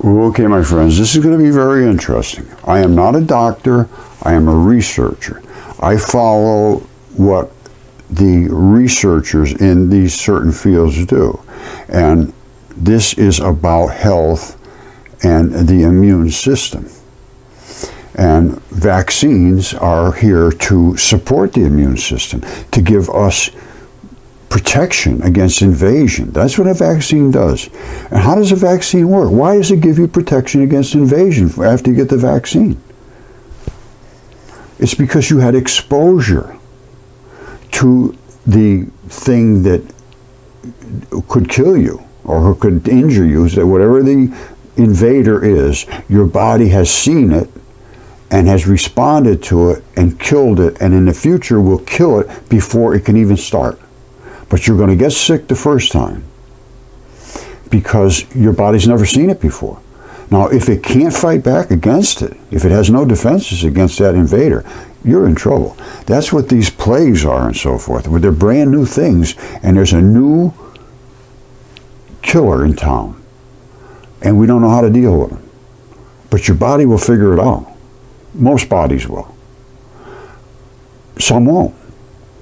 Okay, my friends, this is going to be very interesting. I am not a doctor, I am a researcher. I follow what the researchers in these certain fields do. And this is about health and the immune system. And vaccines are here to support the immune system, to give us protection against invasion. That's what a vaccine does. And how does a vaccine work? Why does it give you protection against invasion after you get the vaccine? It's because you had exposure to the thing that could kill you or could injure you. So whatever the invader is, your body has seen it and has responded to it and killed it, and in the future will kill it before it can even start. But you're going to get sick the first time because your body's never seen it before. Now, if it can't fight back against it, if it has no defenses against that invader, you're in trouble. That's what these plagues are and so forth. They're brand new things, and there's a new killer in town, and we don't know how to deal with them. But your body will figure it out. Most bodies will. Some won't.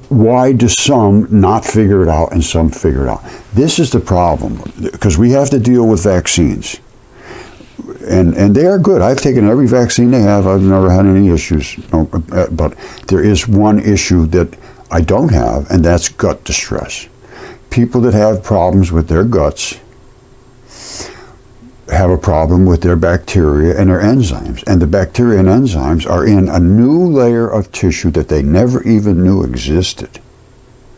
Why do some not figure it out and some figure it out? This is the problem, because we have to deal with vaccines. And they are good. I've taken every vaccine they have. I've never had any issues. But there is one issue that I don't have, and that's gut distress. People that have problems with their guts have a problem with their bacteria and their enzymes. And the bacteria and enzymes are in a new layer of tissue that they never even knew existed.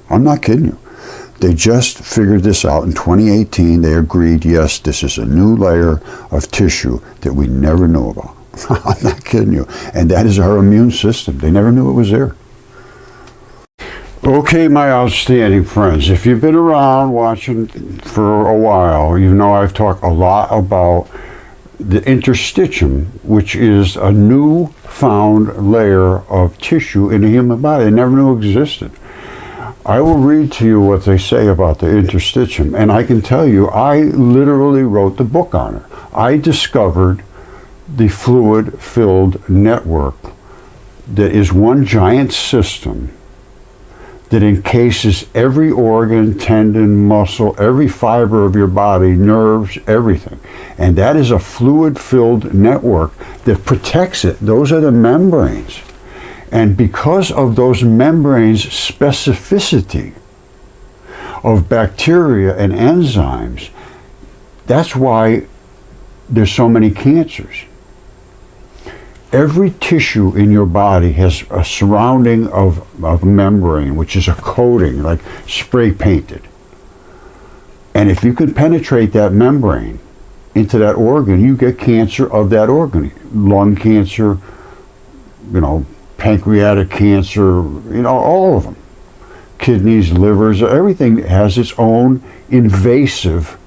I'm not kidding you. They just figured this out in 2018. They agreed, yes, this is a new layer of tissue that we never knew about. I'm not kidding you. And that is our immune system. They never knew it was there. Okay, my outstanding friends, if you've been around watching for a while, you know I've talked a lot about the interstitium, which is a new found layer of tissue in the human body they never knew existed. I will read to you what they say about the interstitium, and I can tell you I literally wrote the book on it. I discovered the fluid-filled network that is one giant system that encases every organ, tendon, muscle, every fiber of your body, nerves, everything. And that is a fluid-filled network that protects it. Those are the membranes. And because of those membranes' specificity of bacteria and enzymes, that's why there's so many cancers. Every tissue in your body has a surrounding of membrane, which is a coating, like spray painted. And if you can penetrate that membrane into that organ, you get cancer of that organ. Lung cancer, pancreatic cancer, all of them. Kidneys, livers, everything has its own invasive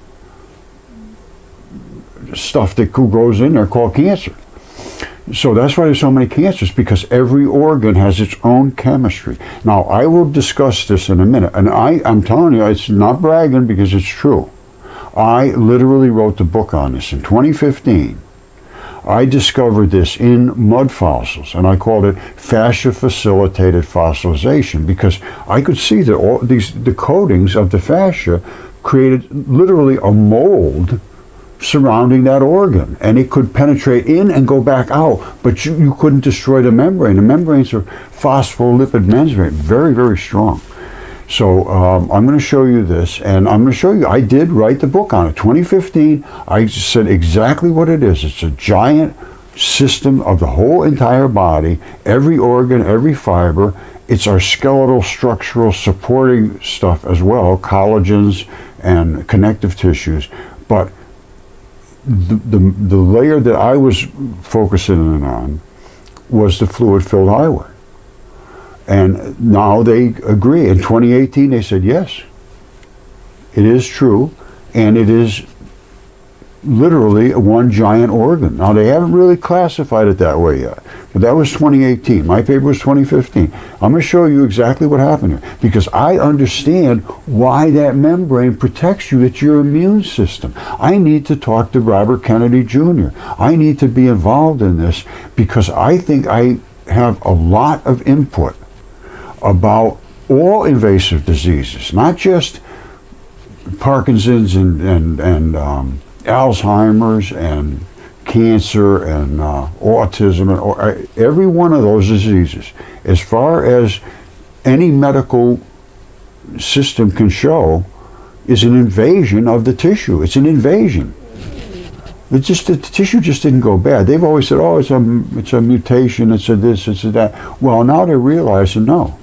stuff that goes in there called cancer. So that's why there's so many cancers, because every organ has its own chemistry. Now, I will discuss this in a minute, and I'm telling you, it's not bragging because it's true. I literally wrote the book on this in 2015. I discovered this in mud fossils, and I called it fascia-facilitated fossilization, because I could see that all the coatings of the fascia created literally a mold surrounding that organ, and it could penetrate in and go back out, but you couldn't destroy the membrane. The membranes are phospholipid membrane, very, very strong. So I'm going to show you this, and I'm going to show you, I did write the book on it. 2015, I said exactly what it is. It's a giant system of the whole entire body, every organ, every fiber. It's our skeletal structural supporting stuff as well, collagens and connective tissues. But the layer that I was focusing on was the fluid-filled highway. And now they agree. In 2018, they said, yes, it is true, and it is literally one giant organ. Now, they haven't really classified it that way yet, but that was 2018. My paper was 2015. I'm going to show you exactly what happened here, because I understand why that membrane protects you. It's your immune system. I need to talk to Robert Kennedy Jr. I need to be involved in this, because I think I have a lot of input about all invasive diseases, not just Parkinson's and Alzheimer's and cancer and autism and every one of those diseases. As far as any medical system can show, is an invasion of the tissue. It's an invasion. It's just the tissue just didn't go bad. They've always said, "Oh, it's a mutation. It's a this. It's a that." Well, now they're realizing no,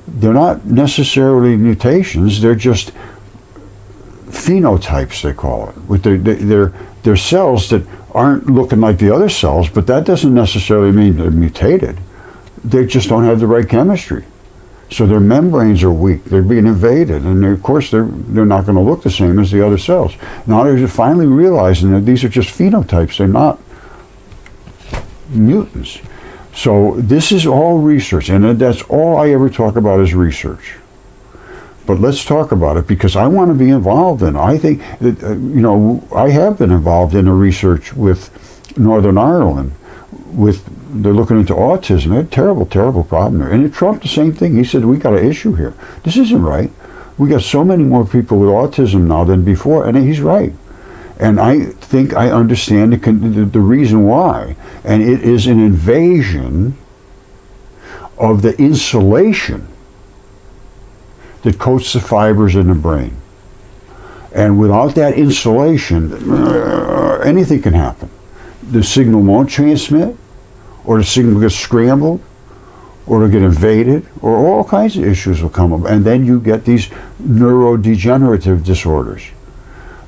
they're not necessarily mutations. They're just phenotypes, they call it, with their cells that aren't looking like the other cells, but that doesn't necessarily mean they're mutated. They just don't have the right chemistry. So their membranes are weak. They're being invaded, and of course they're not going to look the same as the other cells. Now they're finally realizing that these are just phenotypes. They're not mutants. So this is all research, and that's all I ever talk about is research. But let's talk about it, because I want to be involved in it. I think that, I have been involved in the research with Northern Ireland. They're looking into autism. They had a terrible, terrible problem there. And Trump, the same thing. He said, we got an issue here. This isn't right. We got so many more people with autism now than before. And he's right. And I think I understand the reason why. And it is an invasion of the insulation that coats the fibers in the brain. And without that insulation, anything can happen. The signal won't transmit, or the signal gets scrambled, or it'll get invaded, or all kinds of issues will come up. And then you get these neurodegenerative disorders.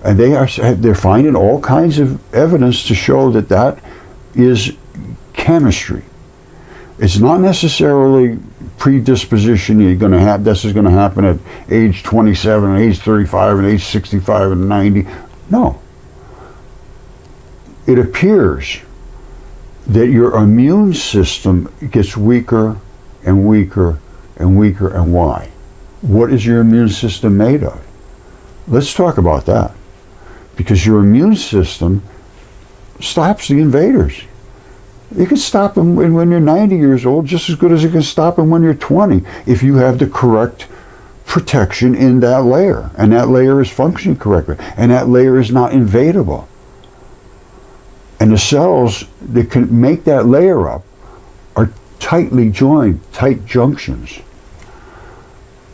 And they're finding all kinds of evidence to show that that is chemistry. It's not necessarily predisposition. You're going to have this is going to happen at age 27, and age 35, and age 65, and 90. No. It appears that your immune system gets weaker and weaker and weaker. And why? What is your immune system made of? Let's talk about that. Because your immune system stops the invaders. You can stop them when you're 90 years old just as good as you can stop them when you're 20 if you have the correct protection in that layer. And that layer is functioning correctly. And that layer is not invadable. And the cells that can make that layer up are tightly joined, tight junctions.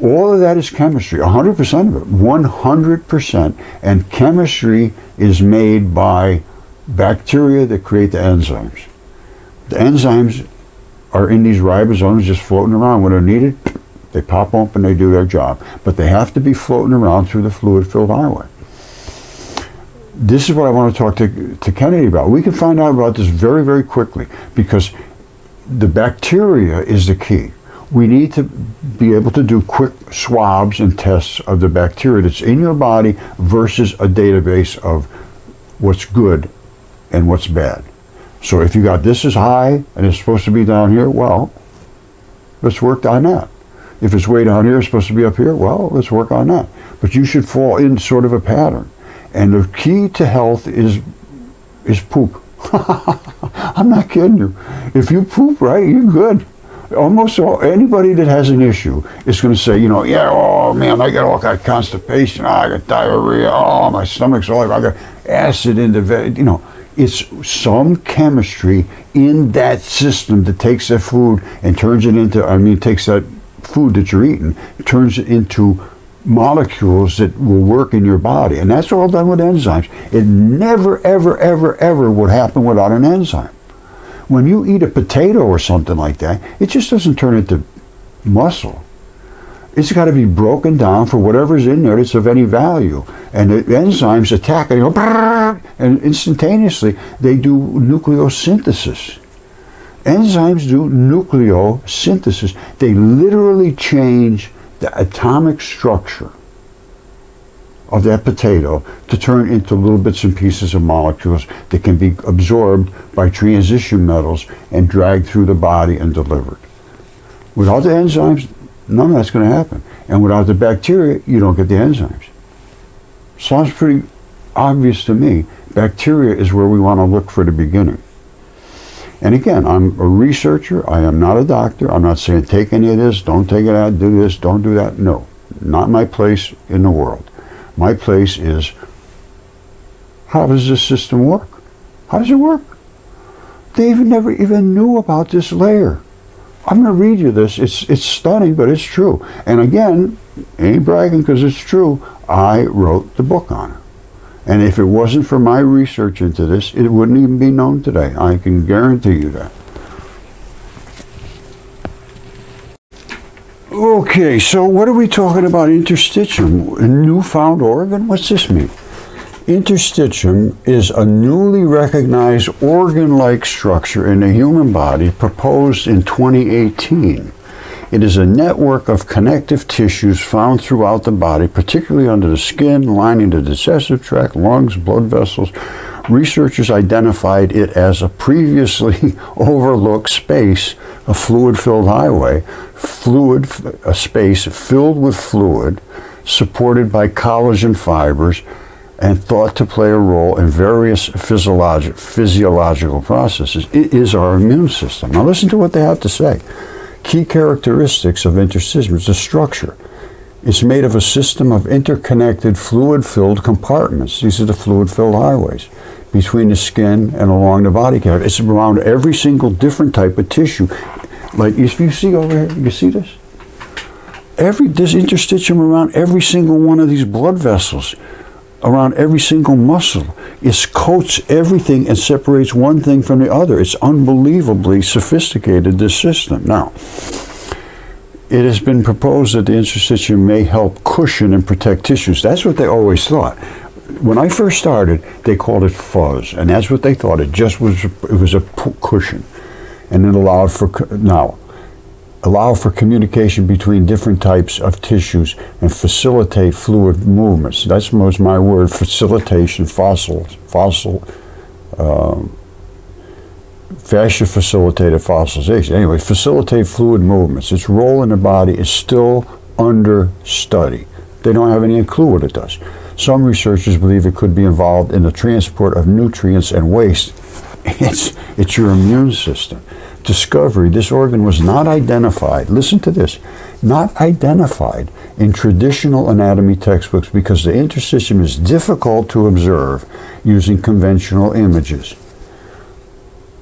All of that is chemistry, 100% of it, 100%. And chemistry is made by bacteria that create the enzymes. The enzymes are in these ribosomes just floating around. When they're needed, they pop open, they do their job. But they have to be floating around through the fluid-filled highway. This is what I want to talk to Kennedy about. We can find out about this very, very quickly, because the bacteria is the key. We need to be able to do quick swabs and tests of the bacteria that's in your body versus a database of what's good and what's bad. So if you got this is high and it's supposed to be down here, well, let's work on that. If it's way down here, it's supposed to be up here, well, let's work on that. But you should fall in sort of a pattern. And the key to health is poop. I'm not kidding you. If you poop right, you're good. Almost anybody that has an issue is going to say, yeah, oh man, I got all kind of constipation, I got diarrhea, oh my stomach's all over, I got acid in the it's some chemistry in that system that takes that food and turns it into, takes that food that you're eating, turns it into molecules that will work in your body. And that's all done with enzymes. It never, ever, ever, ever would happen without an enzyme. When you eat a potato or something like that, it just doesn't turn into muscle. It's got to be broken down for whatever's in there that's of any value. And the enzymes attack it, and instantaneously they do nucleosynthesis. Enzymes do nucleosynthesis. They literally change the atomic structure of that potato to turn into little bits and pieces of molecules that can be absorbed by transition metals and dragged through the body and delivered. Without the enzymes, none of that's going to happen. And without the bacteria, you don't get the enzymes. Sounds pretty obvious to me. Bacteria is where we want to look for the beginning. And again, I'm a researcher. I am not a doctor. I'm not saying take any of this, don't take it out, do this, don't do that. No, not my place in the world. My place is, how does this system work? How does it work? They never even knew about this layer. I'm going to read you this. It's stunning, but it's true. And again, ain't bragging because it's true. I wrote the book on it. And if it wasn't for my research into this, it wouldn't even be known today. I can guarantee you that. Okay, so what are we talking about? Interstitium, a newfound organ? What's this mean? Interstitium is a newly recognized organ-like structure in the human body proposed in 2018. It is a network of connective tissues found throughout the body, particularly under the skin, lining the digestive tract, lungs, blood vessels. Researchers identified it as a previously overlooked space, a fluid-filled highway, a space filled with fluid, supported by collagen fibers, and thought to play a role in various physiological processes. It is our immune system. Now listen to what they have to say. Key characteristics of interstitium is the structure. It's made of a system of interconnected fluid-filled compartments. These are the fluid-filled highways between the skin and along the body cavity. It's around every single different type of tissue. Like if you see over here, you see this? There's interstitium around every single one of these blood vessels, around every single muscle. It coats everything and separates one thing from the other. It's unbelievably sophisticated, this system. Now, it has been proposed that the interstitium may help cushion and protect tissues. That's what they always thought. When I first started, they called it fuzz, and that's what they thought. It was a cushion, and it allowed for communication between different types of tissues and facilitate fluid movements. That's my word, facilitation, fascia facilitated fossilization. Anyway, facilitate fluid movements. Its role in the body is still under study. They don't have any clue what it does. Some researchers believe it could be involved in the transport of nutrients and waste. It's your immune system. Discovery, this organ was not identified, listen to this, not identified in traditional anatomy textbooks because the interstitium is difficult to observe using conventional images.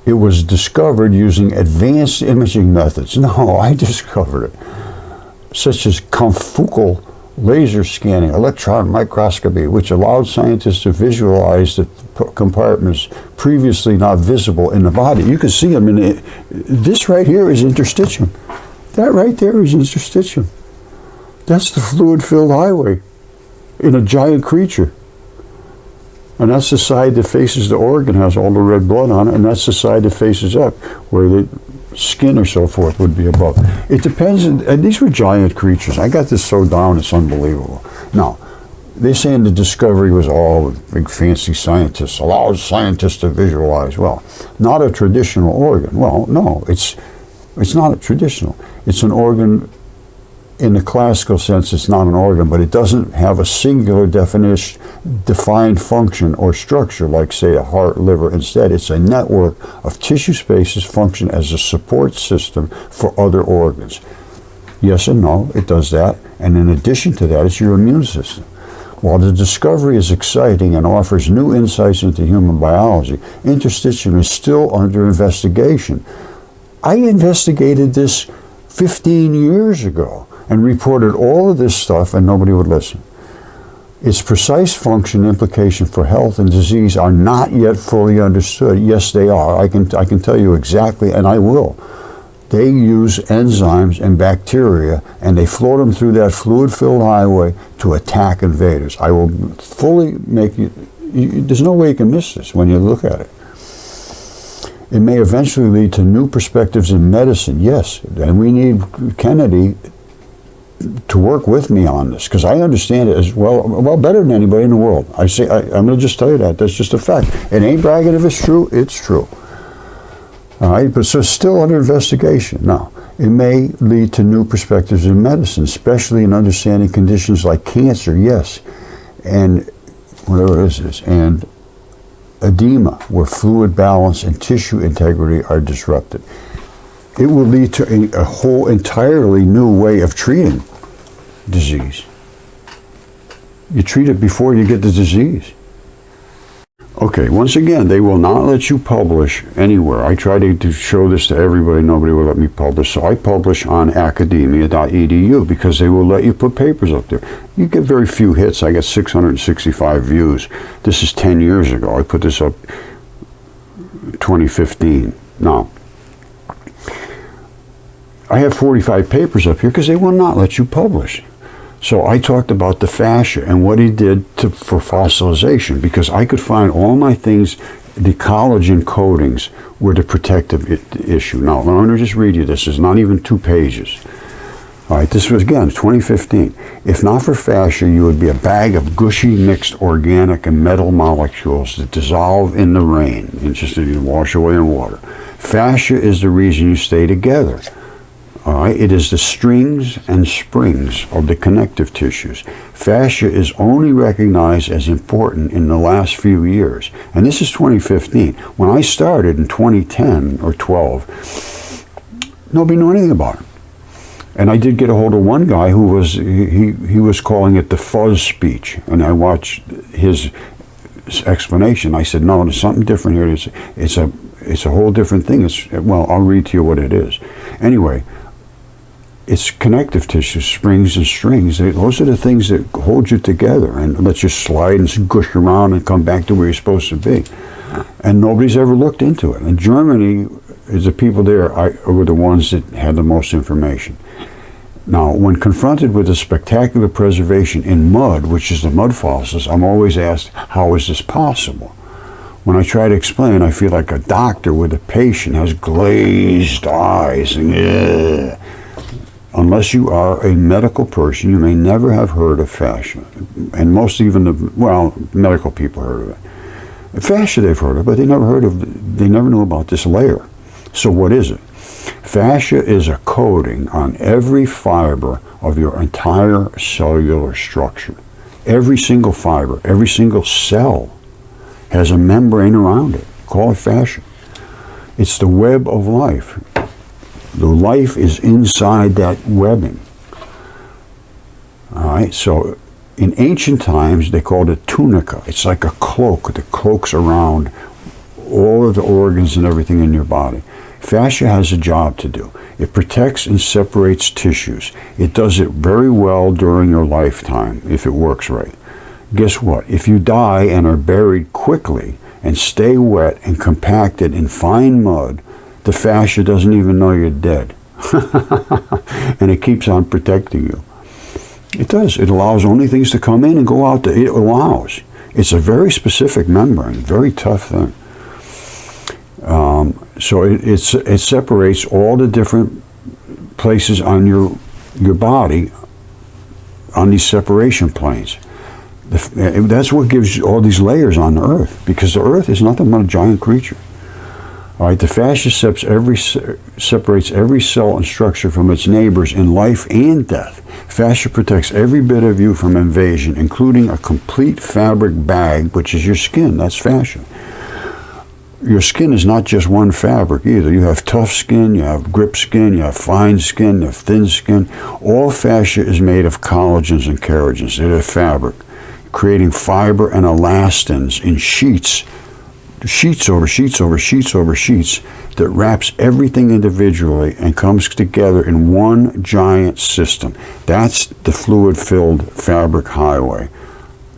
It was discovered using advanced imaging methods. No, I discovered it. Such as confocal laser scanning, electron microscopy, which allowed scientists to visualize the compartments previously not visible in the body. You can see them in it. This right here is interstitium. That right there is interstitium. That's the fluid-filled highway in a giant creature. And that's the side that faces the organ, has all the red blood on it, and that's the side that faces up, where the skin or so forth would be above. It depends, and these were giant creatures. I got this so down, it's unbelievable. Now, they're saying the discovery was all big fancy scientists, allowed scientists to visualize. Well, not a traditional organ. Well, no, it's not a traditional. It's an organ in the classical sense. It's not an organ, but it doesn't have a singular defined function or structure like, say, a heart, liver. Instead, it's a network of tissue spaces function as a support system for other organs. Yes and no, it does that. And in addition to that, it's your immune system. While the discovery is exciting and offers new insights into human biology, interstitium is still under investigation. I investigated this 15 years ago and reported all of this stuff, and nobody would listen. Its precise function and implication for health and disease are not yet fully understood. Yes, they are. I can tell you exactly, and I will. They use enzymes and bacteria, and they float them through that fluid-filled highway to attack invaders. I will fully make you, there's no way you can miss this when you look at it. It may eventually lead to new perspectives in medicine, yes, and we need Kennedy to work with me on this, because I understand it as well better than anybody in the world. I'm going to just tell you that. That's just a fact. It ain't bragging if it's true. It's true. All right, but so it's still under investigation. Now, it may lead to new perspectives in medicine, especially in understanding conditions like cancer, yes, and whatever it is, and edema, where fluid balance and tissue integrity are disrupted. It will lead to a whole entirely new way of treating disease. You treat it before you get the disease. Okay, once again, they will not let you publish anywhere. I try to show this to everybody. Nobody will let me publish. So I publish on academia.edu because they will let you put papers up there. You get very few hits. I got 665 views. This is 10 years ago. I put this up 2015. Now, I have 45 papers up here because they will not let you publish. So I talked about the fascia and what he did for fossilization, because I could find all my things, the collagen coatings were the protective issue. Now, I'm going to just read you this. It's not even 2 pages. All right, this was, again, 2015. If not for fascia, you would be a bag of gushy mixed organic and metal molecules that dissolve in the rain and just wash away in water. Fascia is the reason you stay together. All right, it is the strings and springs of the connective tissues. Fascia is only recognized as important in the last few years. And this is 2015. When I started in 2010 or 12, nobody knew anything about it. And I did get a hold of one guy who was, he was calling it the fuzz speech. And I watched his explanation. I said, no, there's something different here. It's a whole different thing. Well, I'll read to you what it is. Anyway, it's connective tissue, springs and strings. Those are the things that hold you together and let you slide and gush around and come back to where you're supposed to be. And nobody's ever looked into it. And Germany, is the people there were the ones that had the most information. Now, when confronted with the spectacular preservation in mud, which is the mud fossils, I'm always asked, how is this possible? When I try to explain, I feel like a doctor with a patient has glazed eyes and unless you are a medical person, you may never have heard of fascia. And most even medical people heard of it. Fascia they've heard of, but they never knew about this layer. So what is it? Fascia is a coating on every fiber of your entire cellular structure. Every single fiber, every single cell has a membrane around it. Call it fascia. It's the web of life. The life is inside that webbing. All right, so in ancient times, they called it tunica. It's like a cloak that cloaks around all of the organs and everything in your body. Fascia has a job to do. It protects and separates tissues. It does it very well during your lifetime, if it works right. Guess what? If you die and are buried quickly and stay wet and compacted in fine mud, the fascia doesn't even know you're dead. And it keeps on protecting you. It does. It allows only things to come in and go out. It allows. It's a very specific membrane, very tough thing. So it separates all the different places on your body on these separation planes. That's what gives you all these layers on the Earth, because the Earth is nothing but a giant creature. All right, the fascia separates every cell and structure from its neighbors in life and death. Fascia protects every bit of you from invasion, including a complete fabric bag, which is your skin. That's fascia. Your skin is not just one fabric either. You have tough skin, you have grip skin, you have fine skin, you have thin skin. All fascia is made of collagens and keragens. They're the fabric, creating fiber and elastins in sheets over sheets over sheets over sheets that wraps everything individually and comes together in one giant system. That's the fluid-filled fabric highway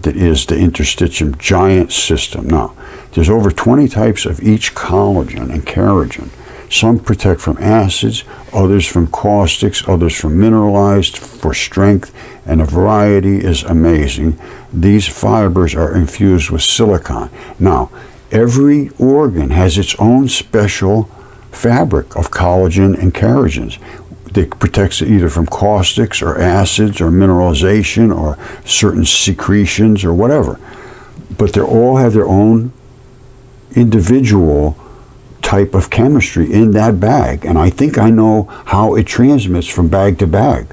that is the interstitium giant system. Now, there's over 20 types of each collagen and keratin. Some protect from acids, others from caustics, others from mineralized for strength, and the variety is amazing. These fibers are infused with silicon. Now, every organ has its own special fabric of collagen and keratin. It protects it either from caustics or acids or mineralization or certain secretions or whatever. But they all have their own individual type of chemistry in that bag. And I think I know how it transmits from bag to bag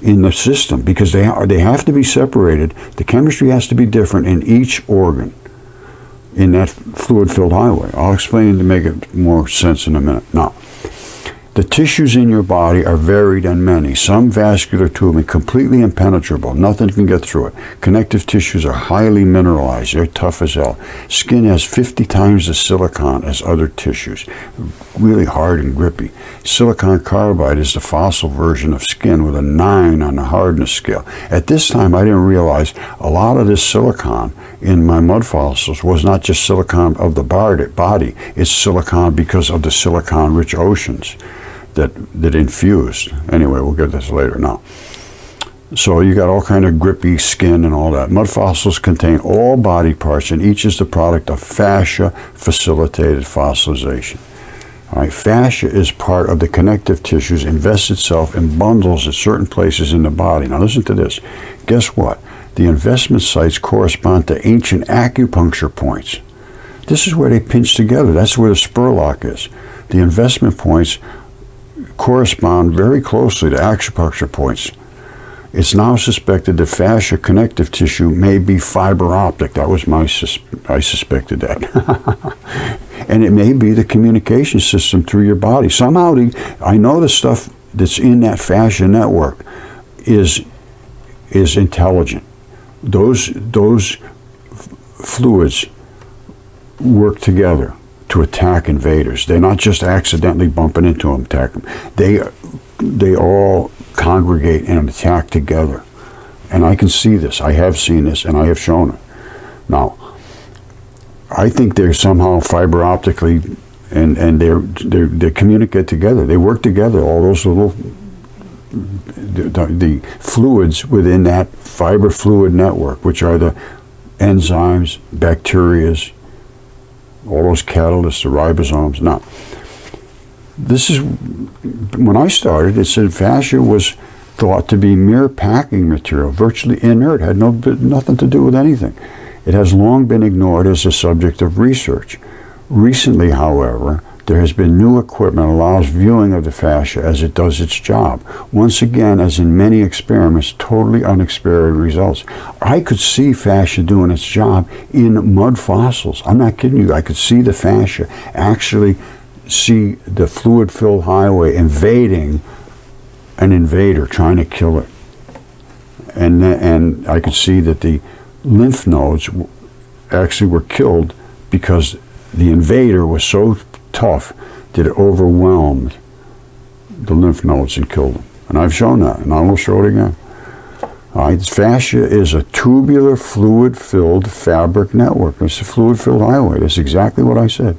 in the system, because they have to be separated. The chemistry has to be different in each organ in that fluid-filled highway. I'll explain to make it more sense in a minute. Now, the tissues in your body are varied and many. Some vascular tubing completely impenetrable. Nothing can get through it. Connective tissues are highly mineralized. They're tough as hell. Skin has 50 times the silicon as other tissues. Really hard and grippy. Silicon carbide is the fossil version of skin with a 9 on the hardness scale. At this time, I didn't realize a lot of this silicon in my mud fossils was not just silicon of the body. It's silicon because of the silicon-rich oceans that infused. Anyway, we'll get this later now. So you got all kind of grippy skin and all that. Mud fossils contain all body parts, and each is the product of fascia facilitated fossilization. All right, fascia is part of the connective tissues, invests itself in bundles at certain places in the body. Now listen to this. Guess what? The investment sites correspond to ancient acupuncture points. This is where they pinch together. That's where the spur lock is. The investment points correspond very closely to acupuncture points. It's now suspected that fascia connective tissue may be fiber optic. That was I suspected that. And it may be the communication system through your body. Somehow, I know the stuff that's in that fascia network is intelligent. Those fluids work together to attack invaders. They're not just accidentally bumping into them, attack them. They all congregate and attack together. And I can see this. I have seen this, and I have shown it. Now, I think they're somehow fiber optically, and they communicate together. They work together. All those little the fluids within that fiber fluid network, which are the enzymes, bacterias, all those catalysts, the ribosomes. Now, this is, when I started, it said fascia was thought to be mere packing material, virtually inert, had nothing to do with anything. It has long been ignored as a subject of research. Recently, however, there has been new equipment that allows viewing of the fascia as it does its job. Once again, as in many experiments, totally unexpected results. I could see fascia doing its job in mud fossils. I'm not kidding you. I could see the fascia, actually see the fluid-filled highway invading an invader, trying to kill it. And I could see that the lymph nodes actually were killed because the invader was so tough that it overwhelmed the lymph nodes and killed them. And I've shown that, and I will show it again. Fascia is a tubular fluid-filled fabric network. It's a fluid-filled highway. That's exactly what I said.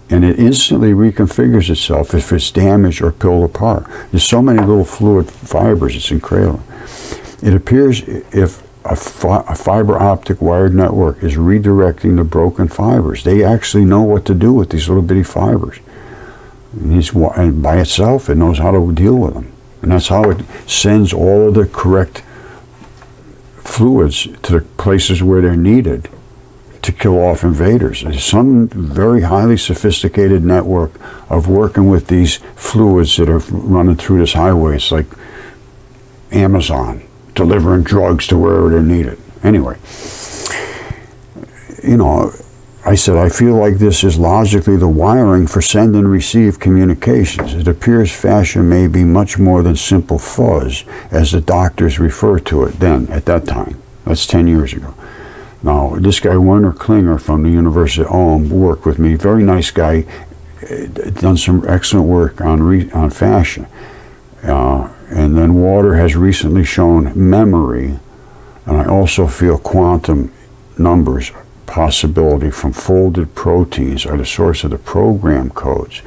And it instantly reconfigures itself if it's damaged or pulled apart. There's so many little fluid fibers, it's incredible. It appears if a fiber optic wired network is redirecting the broken fibers. They actually know what to do with these little bitty fibers. And by itself, it knows how to deal with them. And that's how it sends all of the correct fluids to the places where they're needed to kill off invaders. There's some very highly sophisticated network of working with these fluids that are running through this highway. It's like Amazon, delivering drugs to wherever they're needed. Anyway, I said, I feel like this is logically the wiring for send and receive communications. It appears fascia may be much more than simple fuzz, as the doctors refer to it then, at that time. That's 10 years ago. Now, this guy, Werner Klinger from the University of Ulm, worked with me. Very nice guy, done some excellent work on fascia. And then water has recently shown memory, and I also feel quantum numbers possibility from folded proteins are the source of the program codes,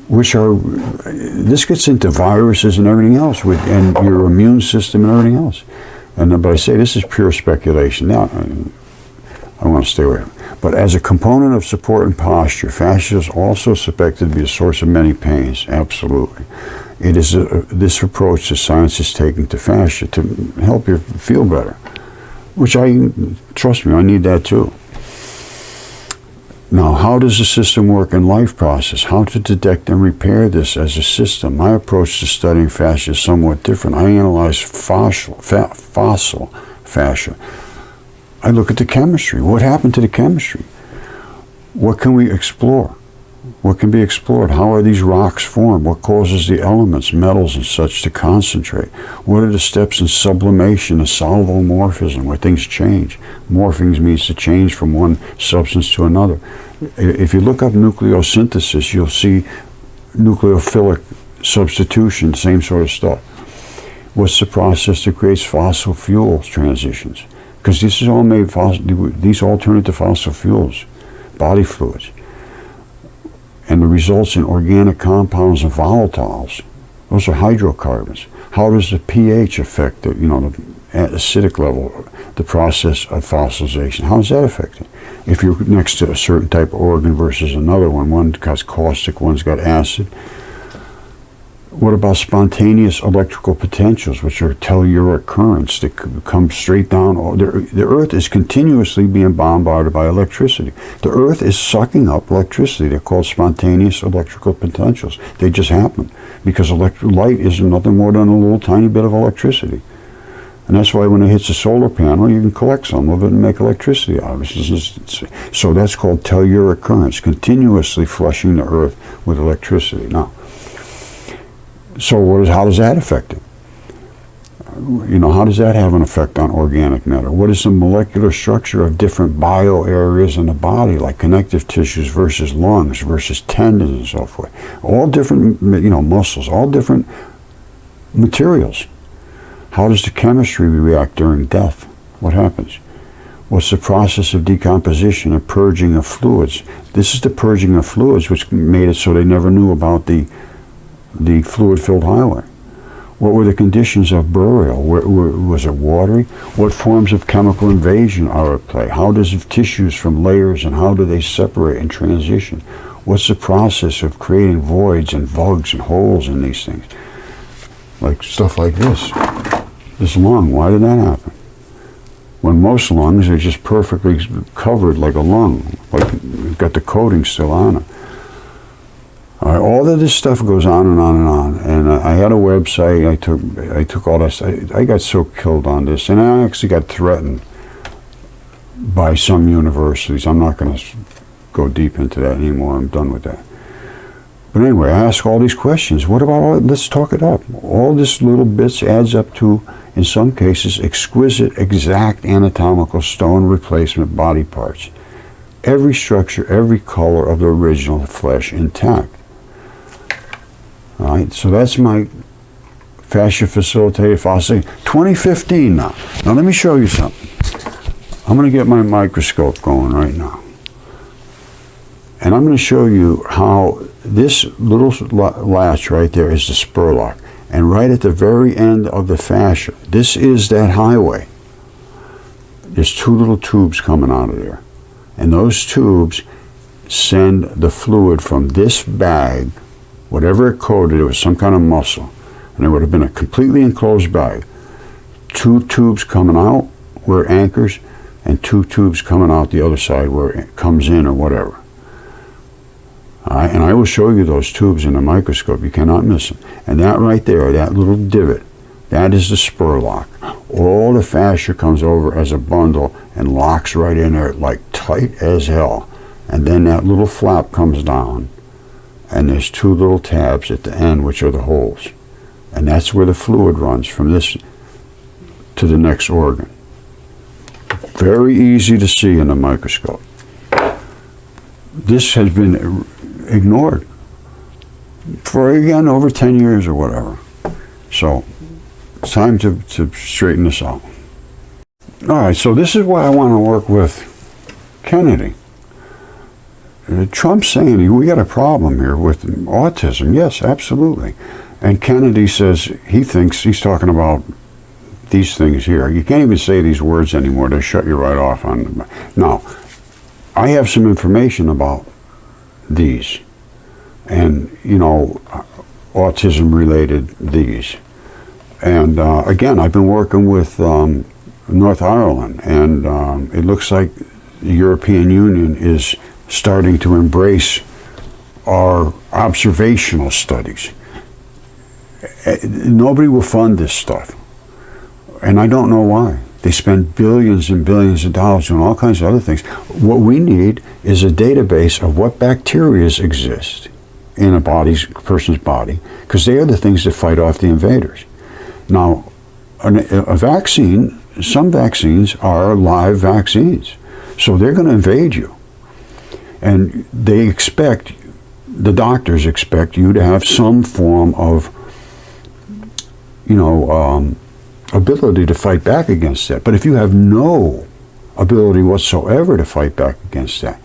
which are, this gets into viruses and everything else, and your immune system and everything else. But I say this is pure speculation. Now, I want to stay away from it. But as a component of support and posture, fascia is also suspected to be a source of many pains. Absolutely. It is this approach that science is taking to fascia to help you feel better, which trust me, I need that too. Now, how does the system work in life process? How to detect and repair this as a system? My approach to studying fascia is somewhat different. I analyze fossil fascia. I look at the chemistry. What happened to the chemistry? What can we explore? What can be explored? How are these rocks formed? What causes the elements, metals and such to concentrate? What are the steps in sublimation and solvomorphism, where things change? Morphing means to change from one substance to another. If you look up nucleosynthesis, you'll see nucleophilic substitution, same sort of stuff. What's the process that creates fossil fuel transitions? Because this is all made, these all turn into fossil fuels, body fluids. And the results in organic compounds and volatiles. Those are hydrocarbons. How does the pH affect the acidic level, the process of fossilization? How does that affect it? If you're next to a certain type of organ versus another one's got caustic, one's got acid. What about spontaneous electrical potentials, which are telluric currents that come straight down? The Earth is continuously being bombarded by electricity. The Earth is sucking up electricity. They're called spontaneous electrical potentials. They just happen because light is nothing more than a little tiny bit of electricity. And that's why when it hits a solar panel, you can collect some of it and make electricity out of it. So that's called telluric currents, continuously flushing the Earth with electricity. Now, so how does that affect it? How does that have an effect on organic matter? What is the molecular structure of different bio areas in the body, like connective tissues versus lungs versus tendons and so forth? All different, muscles, all different materials. How does the chemistry react during death? What happens? What's the process of decomposition and purging of fluids? This is the purging of fluids which made it so they never knew about the fluid-filled highway. What were the conditions of burial? Was it watery? What forms of chemical invasion are at play? How does tissues from layers and how do they separate and transition? What's the process of creating voids and vugs and holes in these things? Like stuff like this. This lung, why did that happen? When most lungs are just perfectly covered like a lung, like you've got the coating still on it. All of this stuff goes on and on and on. And I had a website. I took all that. I got so killed on this, and I actually got threatened by some universities. I'm not going to go deep into that anymore. I'm done with that. But anyway, I ask all these questions. What about all? Let's talk it up. All this little bits adds up to, in some cases, exquisite, exact anatomical stone replacement body parts. Every structure, every color of the original flesh intact. All right, so that's my fascia facilitated fossilization. 2015 now. Now let me show you something. I'm going to get my microscope going right now. And I'm going to show you how this little latch right there is the spur lock. And right at the very end of the fascia, this is that highway. There's two little tubes coming out of there. And those tubes send the fluid from this bag, whatever it coated, it was some kind of muscle. And it would have been a completely enclosed bag. Two tubes coming out where it anchors, and two tubes coming out the other side where it comes in or whatever. All right, and I will show you those tubes in the microscope. You cannot miss them. And that right there, that little divot, that is the spur lock. All the fascia comes over as a bundle and locks right in there like tight as hell. And then that little flap comes down. And there's two little tabs at the end, which are the holes. And that's where the fluid runs from this to the next organ. Very easy to see in the microscope. This has been ignored for, again, over 10 years or whatever. So it's time to straighten this out. All right, so this is why I want to work with Kennedy. Trump's saying we got a problem here with autism. Yes, absolutely. And Kennedy says he thinks he's talking about these things here. You can't even say these words anymore. They shut you right off on them. Now, I have some information about these, and you know, autism-related these. And again, I've been working with North Ireland, and it looks like the European Union is starting to embrace our observational studies. Nobody will fund this stuff, and I don't know why. They spend billions and billions of dollars on all kinds of other things. What we need is a database of what bacteria exist in a person's body, because they are the things that fight off the invaders. Now, a vaccine, some vaccines are live vaccines, so they're going to invade you. And they expect, the doctors expect you to have some form of, you know, ability to fight back against that. But if you have no ability whatsoever to fight back against that,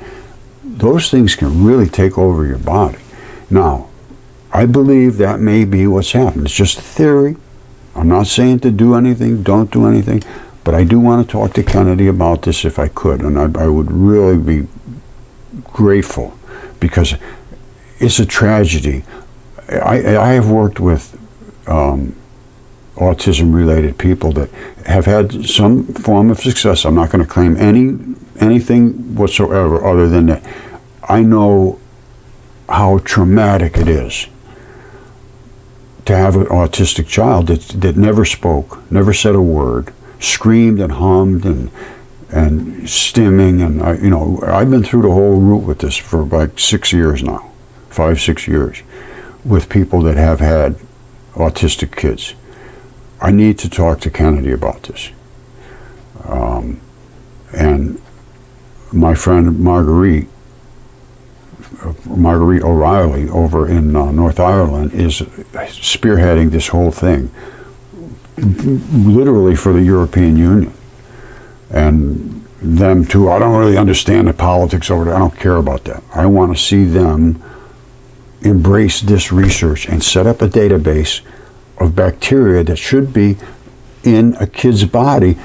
those things can really take over your body. Now, I believe that may be what's happened. It's just a theory. I'm not saying to do anything, don't do anything, but I do want to talk to Kennedy about this if I could, and I would really be grateful, because it's a tragedy. I have worked with autism-related people that have had some form of success. I'm not going to claim anything whatsoever other than that I know how traumatic it is to have an autistic child that never spoke, never said a word, screamed and hummed and stimming, and I've been through the whole route with this for like 6 years now, 5-6 years, with people that have had autistic kids. I need to talk to Kennedy about this. And my friend Marguerite O'Reilly over in North Ireland is spearheading this whole thing, literally for the European Union. And them too, I don't really understand the politics over there. I don't care about that. I want to see them embrace this research and set up a database of bacteria that should be in a kid's body.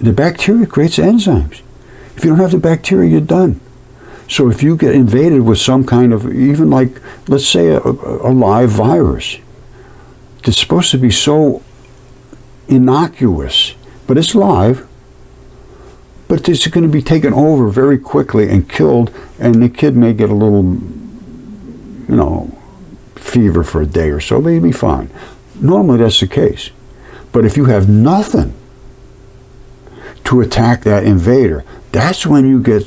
The bacteria creates enzymes. If you don't have the bacteria, you're done. So if you get invaded with some kind of, even like, let's say a live virus that's supposed to be so innocuous, but it's live, but it's going to be taken over very quickly and killed, and the kid may get a little, fever for a day or so, but he'll be fine. Normally that's the case. But if you have nothing to attack that invader, that's when you get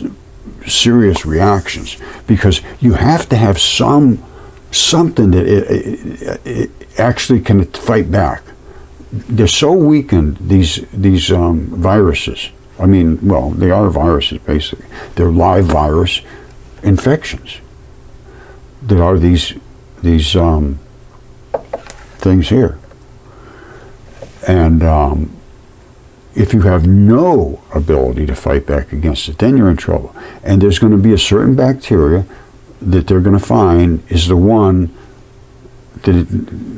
serious reactions, because you have to have something that it actually can fight back. They're so weakened, these viruses. I mean, well, they are viruses basically. They're live virus infections that are these things here. And if you have no ability to fight back against it, then you're in trouble. And there's going to be a certain bacteria that they're going to find is the one that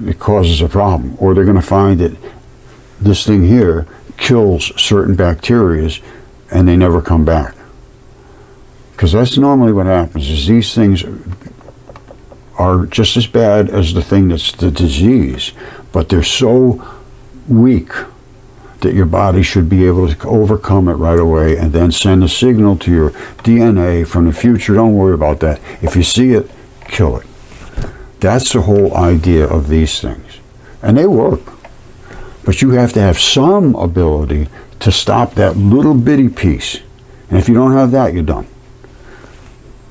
it causes a problem. Or they're going to find that this thing here kills certain bacteria and they never come back. Because that's normally what happens, is these things are just as bad as the thing that's the disease, but they're so weak that your body should be able to overcome it right away and then send a signal to your DNA from the future. Don't worry about that. If you see it, kill it. That's the whole idea of these things. And they work. But you have to have some ability to stop that little bitty piece. And if you don't have that, you're done.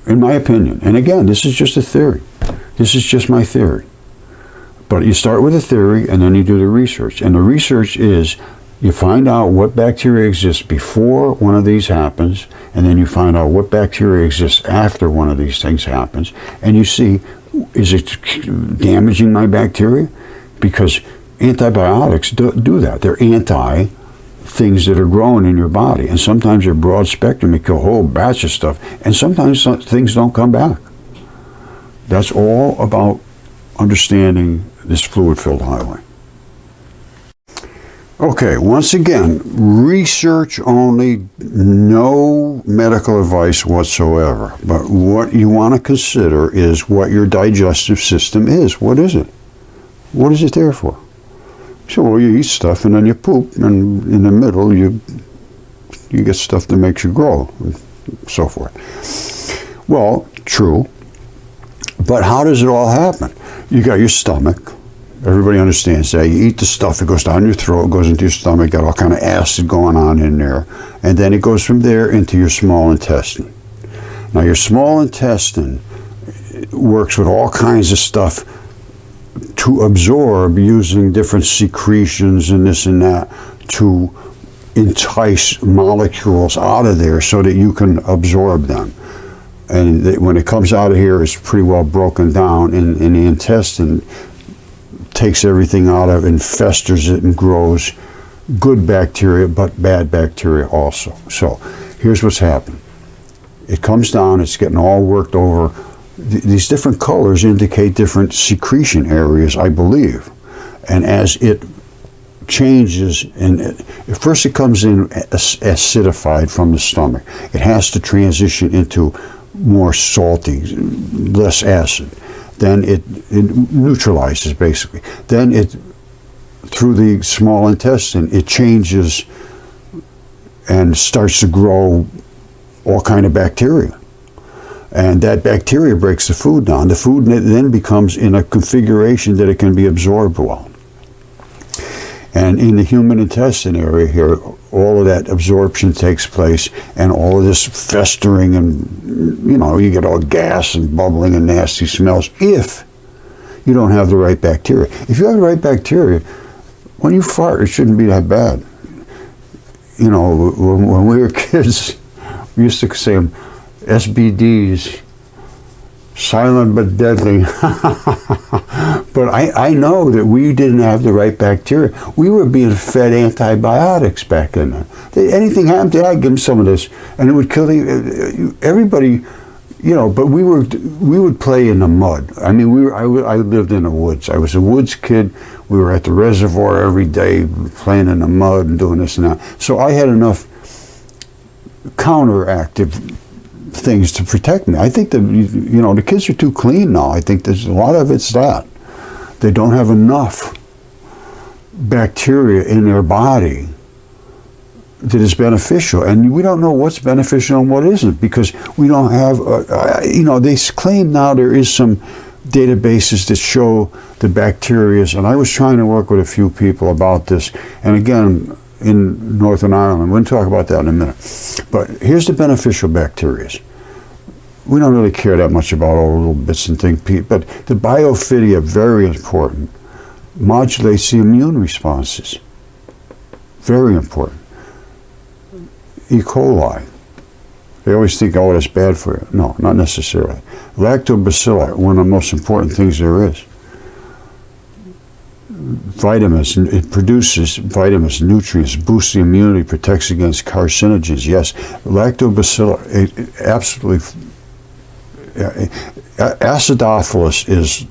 In my opinion. And again, this is just a theory. This is just my theory. But you start with a theory and then you do the research. And the research is you find out what bacteria exists before one of these happens, and then you find out what bacteria exists after one of these things happens, and you see, is it damaging my bacteria? Because antibiotics do that. They're anti things that are growing in your body, and sometimes they're broad spectrum. They kill a whole batch of stuff, and sometimes things don't come back. That's all about understanding this fluid-filled highway. Okay, once again, research only, no medical advice whatsoever. But what you want to consider is what your digestive system is. What is it? What is it there for? So, well, you eat stuff and then you poop, and in the middle you get stuff that makes you grow, and so forth. Well, true. But how does it all happen? You got your stomach. Everybody understands that. You eat the stuff, it goes down your throat, goes into your stomach, got all kind of acid going on in there. And then it goes from there into your small intestine. Now, your small intestine works with all kinds of stuff to absorb using different secretions and this and that to entice molecules out of there so that you can absorb them. And when it comes out of here, it's pretty well broken down in the intestine, takes everything out of it and festers it and grows good bacteria, but bad bacteria also. So here's what's happening. It comes down, it's getting all worked over. These different colors indicate different secretion areas, I believe. And as it changes, and first it comes in acidified from the stomach. It has to transition into more salty, less acid. Then it neutralizes, basically. Then through the small intestine, it changes and starts to grow all kind of bacteria. And that bacteria breaks the food down. The food then becomes in a configuration that it can be absorbed well. And in the human intestine area here, all of that absorption takes place, and all of this festering, and you get all gas and bubbling and nasty smells if you don't have the right bacteria. If you have the right bacteria, when you fart, it shouldn't be that bad. When we were kids, we used to say SBDs, silent but deadly. But I know that we didn't have the right bacteria. We were being fed antibiotics back then. Anything happened to I'd give them some of this, and it would kill everybody. But we would play in the mud. I mean, I lived in the woods. I was a woods kid. We were at the reservoir every day playing in the mud and doing this and that. So I had enough counteractive things to protect me. I think that the kids are too clean now. I think there's a lot of it's that they don't have enough bacteria in their body that is beneficial, and we don't know what's beneficial and what isn't, because we don't have they claim now there is some databases that show the bacterias, and I was trying to work with a few people about this, and again in Northern Ireland, we'll talk about that in a minute. But here's the beneficial bacteria. We don't really care that much about all the little bits and things, but the biophilia, very important, modulates the immune responses. Very important. E. coli. They always think, oh, that's bad for you. No, not necessarily. Lactobacilli, one of the most important things there is. Vitamins, it produces vitamins, nutrients, boosts the immunity, protects against carcinogens. Yes, lactobacillus, absolutely. Acidophilus is,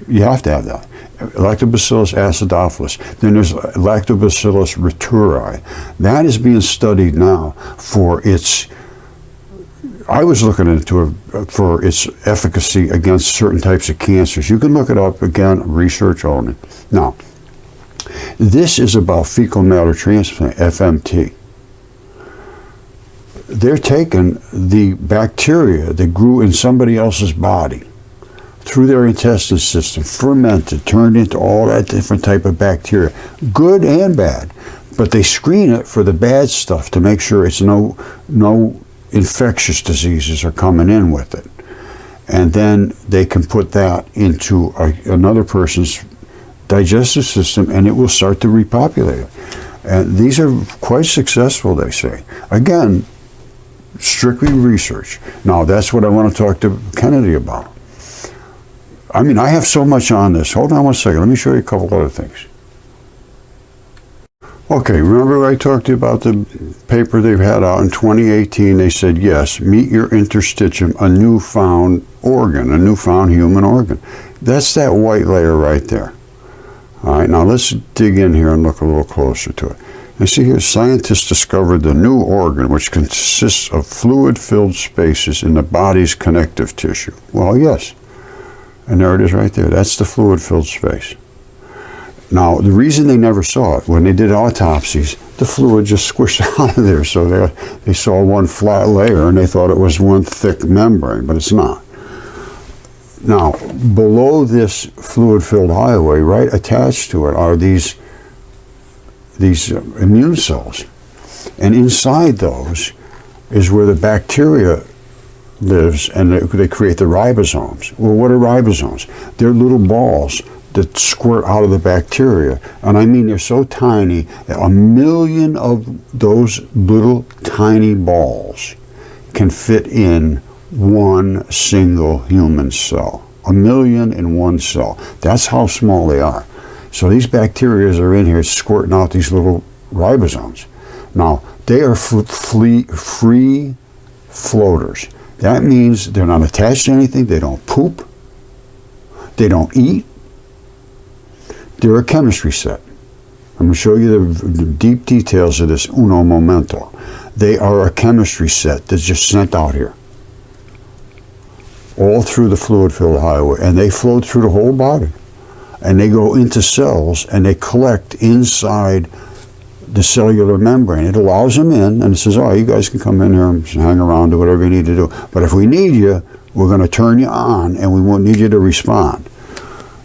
you have to have that. Lactobacillus acidophilus. Then there's Lactobacillus reuteri. That is being studied now for its, I was looking into it for its efficacy against certain types of cancers. You can look it up, again, research only. Now, this is about fecal matter transplant, FMT. They're taking the bacteria that grew in somebody else's body through their intestinal system, fermented, turned into all that different type of bacteria, good and bad. But they screen it for the bad stuff to make sure it's no infectious diseases are coming in with it. And then they can put that into another person's digestive system, and it will start to repopulate it. And these are quite successful, they say. Again, strictly research. Now, that's what I want to talk to Kennedy about. I mean, I have so much on this. Hold on one second. Let me show you a couple other things. Okay, remember I talked to you about the paper they've had out in 2018? They said, yes, meet your interstitium, a newfound organ, a newfound human organ. That's that white layer right there. All right, now let's dig in here and look a little closer to it. And see here, scientists discovered the new organ, which consists of fluid-filled spaces in the body's connective tissue. Well, yes. And there it is right there. That's the fluid-filled space. Now, the reason they never saw it, when they did autopsies, the fluid just squished out of there. So they saw one flat layer and they thought it was one thick membrane, but it's not. Now, below this fluid-filled highway, right attached to it, are these immune cells. And inside those is where the bacteria lives, and they create the ribosomes. Well, what are ribosomes? They're little balls that squirt out of the bacteria. And I mean, they're so tiny that 1 million of those little tiny balls can fit in one single human cell. 1 million in one cell. That's how small they are. So these bacteria are in here squirting out these little ribosomes. Now, they are free floaters. That means they're not attached to anything. They don't poop. They don't eat. They're a chemistry set. I'm going to show you the deep details of this uno momento. They are a chemistry set that's just sent out here, all through the fluid-filled highway, and they float through the whole body. And they go into cells and they collect inside the cellular membrane. It allows them in and it says, oh, you guys can come in here and hang around, do whatever you need to do. But if we need you, we're going to turn you on and we won't need you to respond.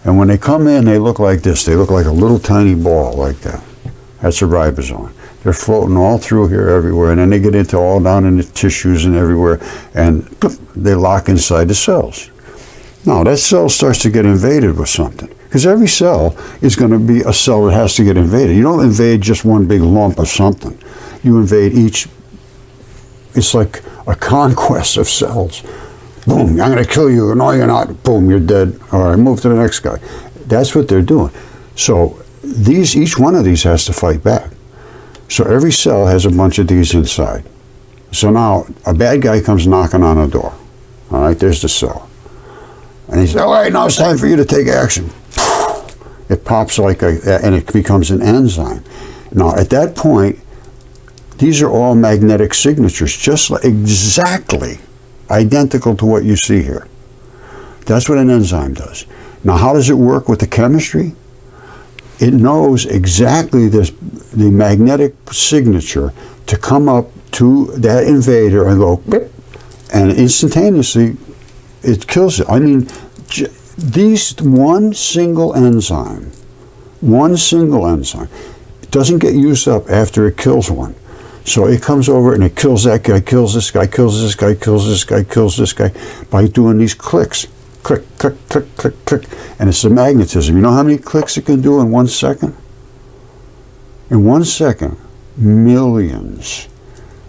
And when they come in, they look like this. They look like a little tiny ball like that. That's a ribosome. They're floating all through here everywhere, and then they get into all down in the tissues and everywhere, and they lock inside the cells. Now, that cell starts to get invaded with something, because every cell is going to be a cell that has to get invaded. You don't invade just one big lump of something. You invade each. It's like a conquest of cells. Boom, I'm going to kill you. No, you're not. Boom, you're dead. All right, move to the next guy. That's what they're doing. So each one of these has to fight back. So every cell has a bunch of these inside. So now a bad guy comes knocking on a door. All right, there's the cell. And he says, all right, now it's time for you to take action. It pops and it becomes an enzyme. Now, at that point, these are all magnetic signatures, just like exactly identical to what you see here. That's what an enzyme does. Now, how does it work with the chemistry? It knows exactly the magnetic signature to come up to that invader and go, beep, and instantaneously it kills it. I mean, one single enzyme, it doesn't get used up after it kills one. So it comes over and it kills that guy, kills this guy, kills this guy, kills this guy, kills this guy, by doing these clicks. Click, click, click, click, click. And it's the magnetism. You know how many clicks it can do in 1 second? In 1 second, millions.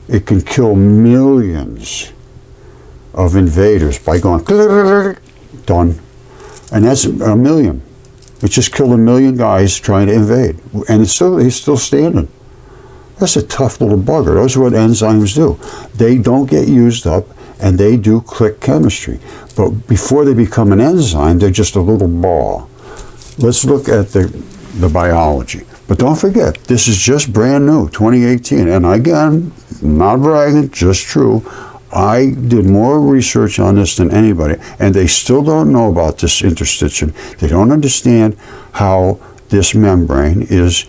It can kill millions of invaders by going click, click, click, done. And that's 1 million. It just killed 1 million guys trying to invade. And he's still standing. That's a tough little bugger. Those are what enzymes do. They don't get used up, and they do click chemistry. But before they become an enzyme, they're just a little ball. Let's look at the biology. But don't forget, this is just brand new, 2018. And again, not bragging, just true. I did more research on this than anybody, and they still don't know about this interstitium. They don't understand how this membrane is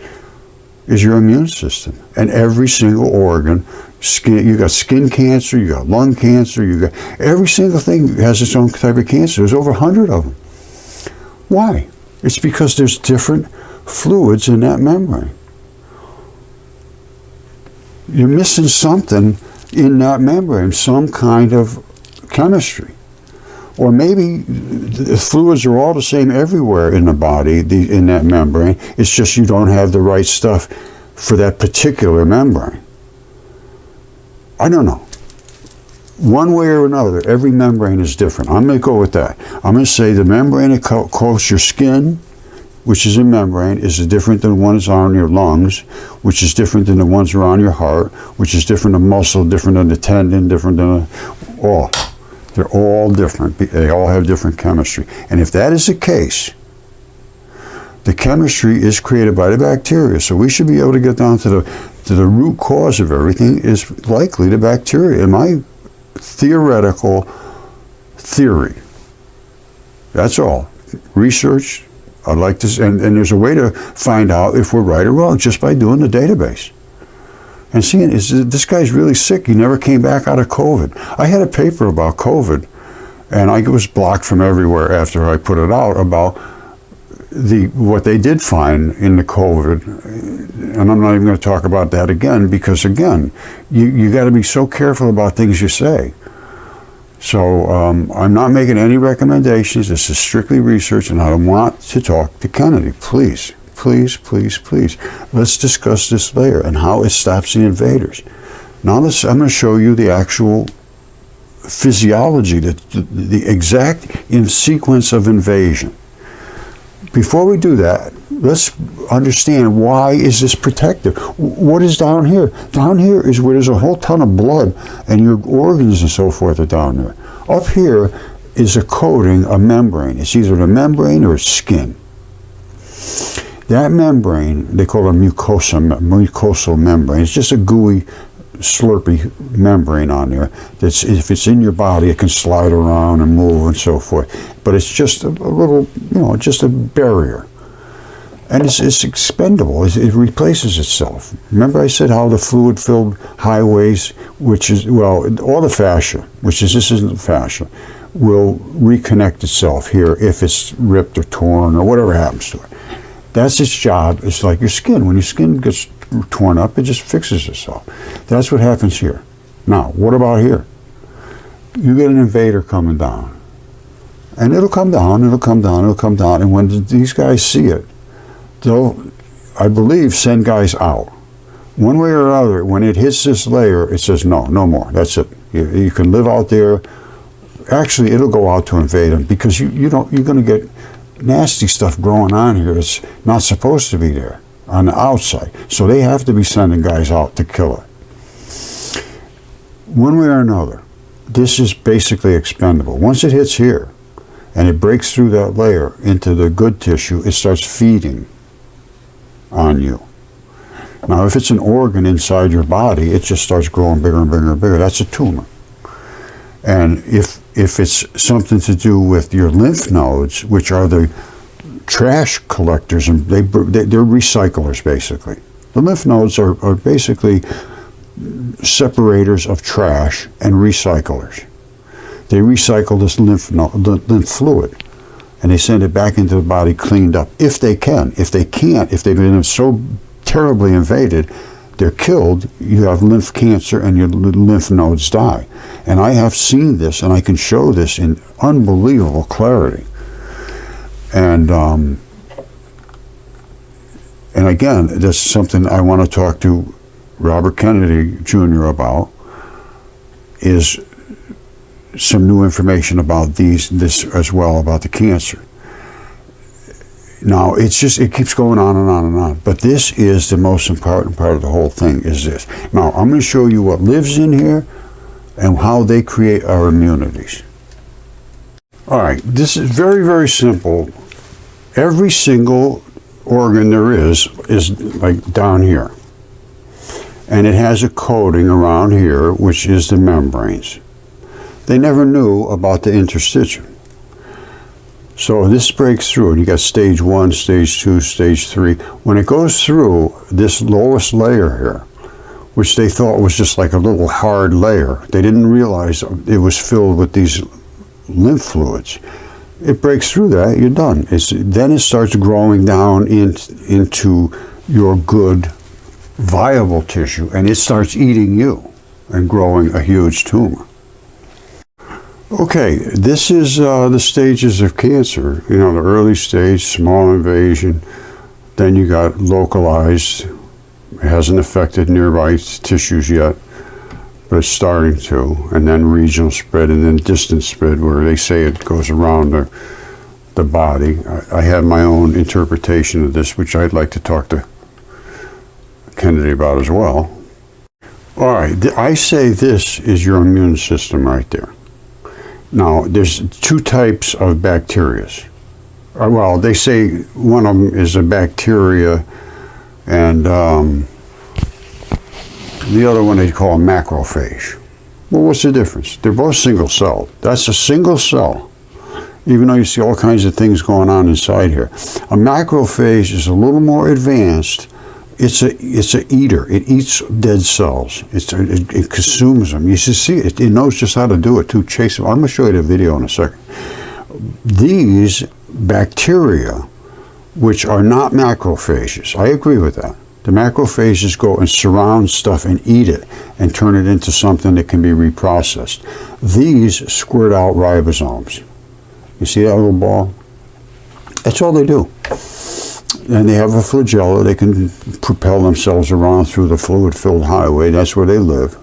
your immune system. And every single organ, you got skin cancer, you got lung cancer, you got every single thing has its own type of cancer. There's over 100 of them. Why? It's because there's different fluids in that membrane. You're missing something in that membrane, some kind of chemistry. Or maybe the fluids are all the same everywhere in the body, in that membrane. It's just you don't have the right stuff for that particular membrane. I don't know. One way or another, every membrane is different. I'm going to go with that. I'm going to say the membrane that coats your skin, which is a membrane, is different than the ones on your lungs, which is different than the ones around your heart, which is different than muscle, different than the tendon, different than all. They're all different. They all have different chemistry. And if that is the case, The chemistry is created by the bacteria, so we should be able to get down to the root cause of everything is likely the bacteria. In my theoretical theory, that's all. Research, I'd like to, and there's a way to find out if we're right or wrong just by doing the database. And seeing, this guy's really sick, he never came back out of COVID. I had a paper about COVID, and I was blocked from everywhere after I put it out about what they did find in the COVID, and I'm not even going to talk about that again, because again, you got to be so careful about things you say. So I'm not making any recommendations. This is strictly research, and I want to talk to Kennedy. Please, please, please, please. Let's discuss this layer and how it stops the invaders. Now I'm going to show you the actual physiology, the exact sequence of invasion. Before we do that, let's understand, why is this protective? What is down here? Down here is where there's a whole ton of blood and your organs and so forth are down there. Up here is a coating, a membrane. It's either a membrane or a skin. That membrane, they call it a mucosal membrane. It's just a gooey, slurpy membrane on there. That's, if it's in your body, it can slide around and move and so forth. But it's just a little, just a barrier. And it's expendable. It replaces itself. Remember I said how the fluid-filled highways, which is, well, all the fascia, this isn't the fascia, will reconnect itself here if it's ripped or torn or whatever happens to it. That's its job. It's like your skin. When your skin gets torn up, it just fixes itself. That's what happens here. Now, what about here? You get an invader coming down. And it'll come down, it'll come down, it'll come down. And when these guys see it, they'll, I believe, send guys out. One way or another, when it hits this layer, it says, no more. That's it. You can live out there. Actually, it'll go out to invade them, because you're going to get nasty stuff growing on here that's not supposed to be there on the outside. So they have to be sending guys out to kill it. One way or another, this is basically expendable. Once it hits here and it breaks through that layer into the good tissue, it starts feeding on you. Now, if it's an organ inside your body, it just starts growing bigger and bigger and bigger. That's a tumor. And if it's something to do with your lymph nodes, which are the trash collectors, and they're recyclers, basically. The lymph nodes are basically separators of trash and recyclers. They recycle this lymph fluid, and they send it back into the body cleaned up, if they can. If they can't, if they've been so terribly invaded, they're killed, you have lymph cancer and your lymph nodes die. And I have seen this, and I can show this in unbelievable clarity. And again, that's something I want to talk to Robert Kennedy Jr. about, is some new information about this as well, about the cancer. Now, it keeps going on and on and on. But this is the most important part of the whole thing, is this. Now, I'm going to show you what lives in here and how they create our immunities. All right, this is very, very simple. Every single organ there is like down here. And it has a coating around here, which is the membranes. They never knew about the interstitium. So this breaks through, and you got stage 1, stage 2, stage 3. When it goes through this lowest layer here, which they thought was just like a little hard layer, they didn't realize it was filled with these lymph fluids. It breaks through that, you're done. Then it starts growing down into your good, viable tissue, and it starts eating you and growing a huge tumor. Okay, this is the stages of cancer. The early stage, small invasion. Then you got localized. It hasn't affected nearby tissues yet, but it's starting to. And then regional spread, and then distant spread, where they say it goes around the body. I have my own interpretation of this, which I'd like to talk to Kennedy about as well. All right, I say this is your immune system right there. Now, there's two types of bacteria. Well, they say one of them is a bacteria, and the other one they call a macrophage. Well, what's the difference? They're both single-celled. That's a single cell, even though you see all kinds of things going on inside here. A macrophage is a little more advanced. It's a eater. It eats dead cells. It consumes them. You should see it. It knows just how to do it, too. Chase them. I'm going to show you the video in a second. These bacteria, which are not macrophages, I agree with that. The macrophages go and surround stuff and eat it and turn it into something that can be reprocessed. These squirt out ribosomes. You see that little ball? That's all they do. And they have a flagella. They can propel themselves around through the fluid-filled highway. That's where they live.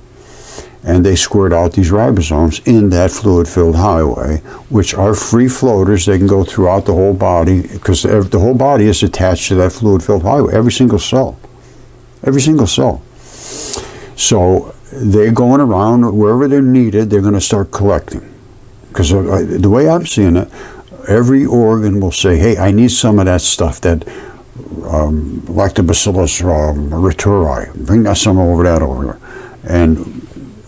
And they squirt out these ribosomes in that fluid-filled highway, which are free floaters. They can go throughout the whole body, because the whole body is attached to that fluid-filled highway, every single cell. Every single cell. So they're going around wherever they're needed, they're going to start collecting. Because the way I'm seeing it, every organ will say, hey, I need some of that stuff, that lactobacillus reuteri. Bring that some over here. And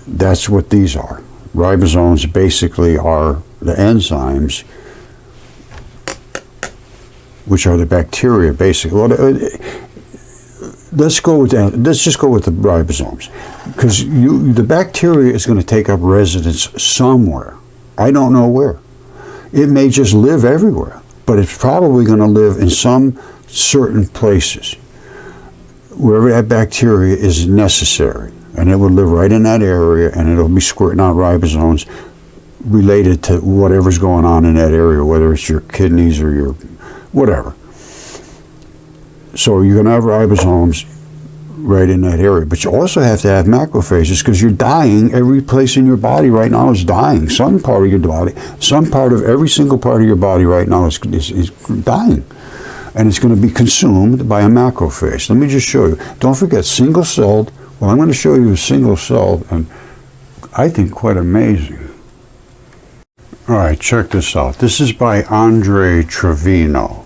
that's what these are. Ribosomes basically are the enzymes, which are the bacteria, basically. Well, let's go with that. Let's just go with the ribosomes, because the bacteria is going to take up residence somewhere. I don't know where. It may just live everywhere, but it's probably going to live in some certain places, wherever that bacteria is necessary. And it will live right in that area, and it'll be squirting out ribosomes related to whatever's going on in that area, whether it's your kidneys or your whatever. So you're going to have ribosomes right in that area. But you also have to have macrophages, because you're dying. Every place in your body right now is dying. Some part of your body, some part of every single part of your body right now is dying. And it's going to be consumed by a macrophage. Let me just show you. Don't forget, single-celled. Well, I'm going to show you a single-celled, and I think quite amazing. All right, check this out. This is by Andre Trevino.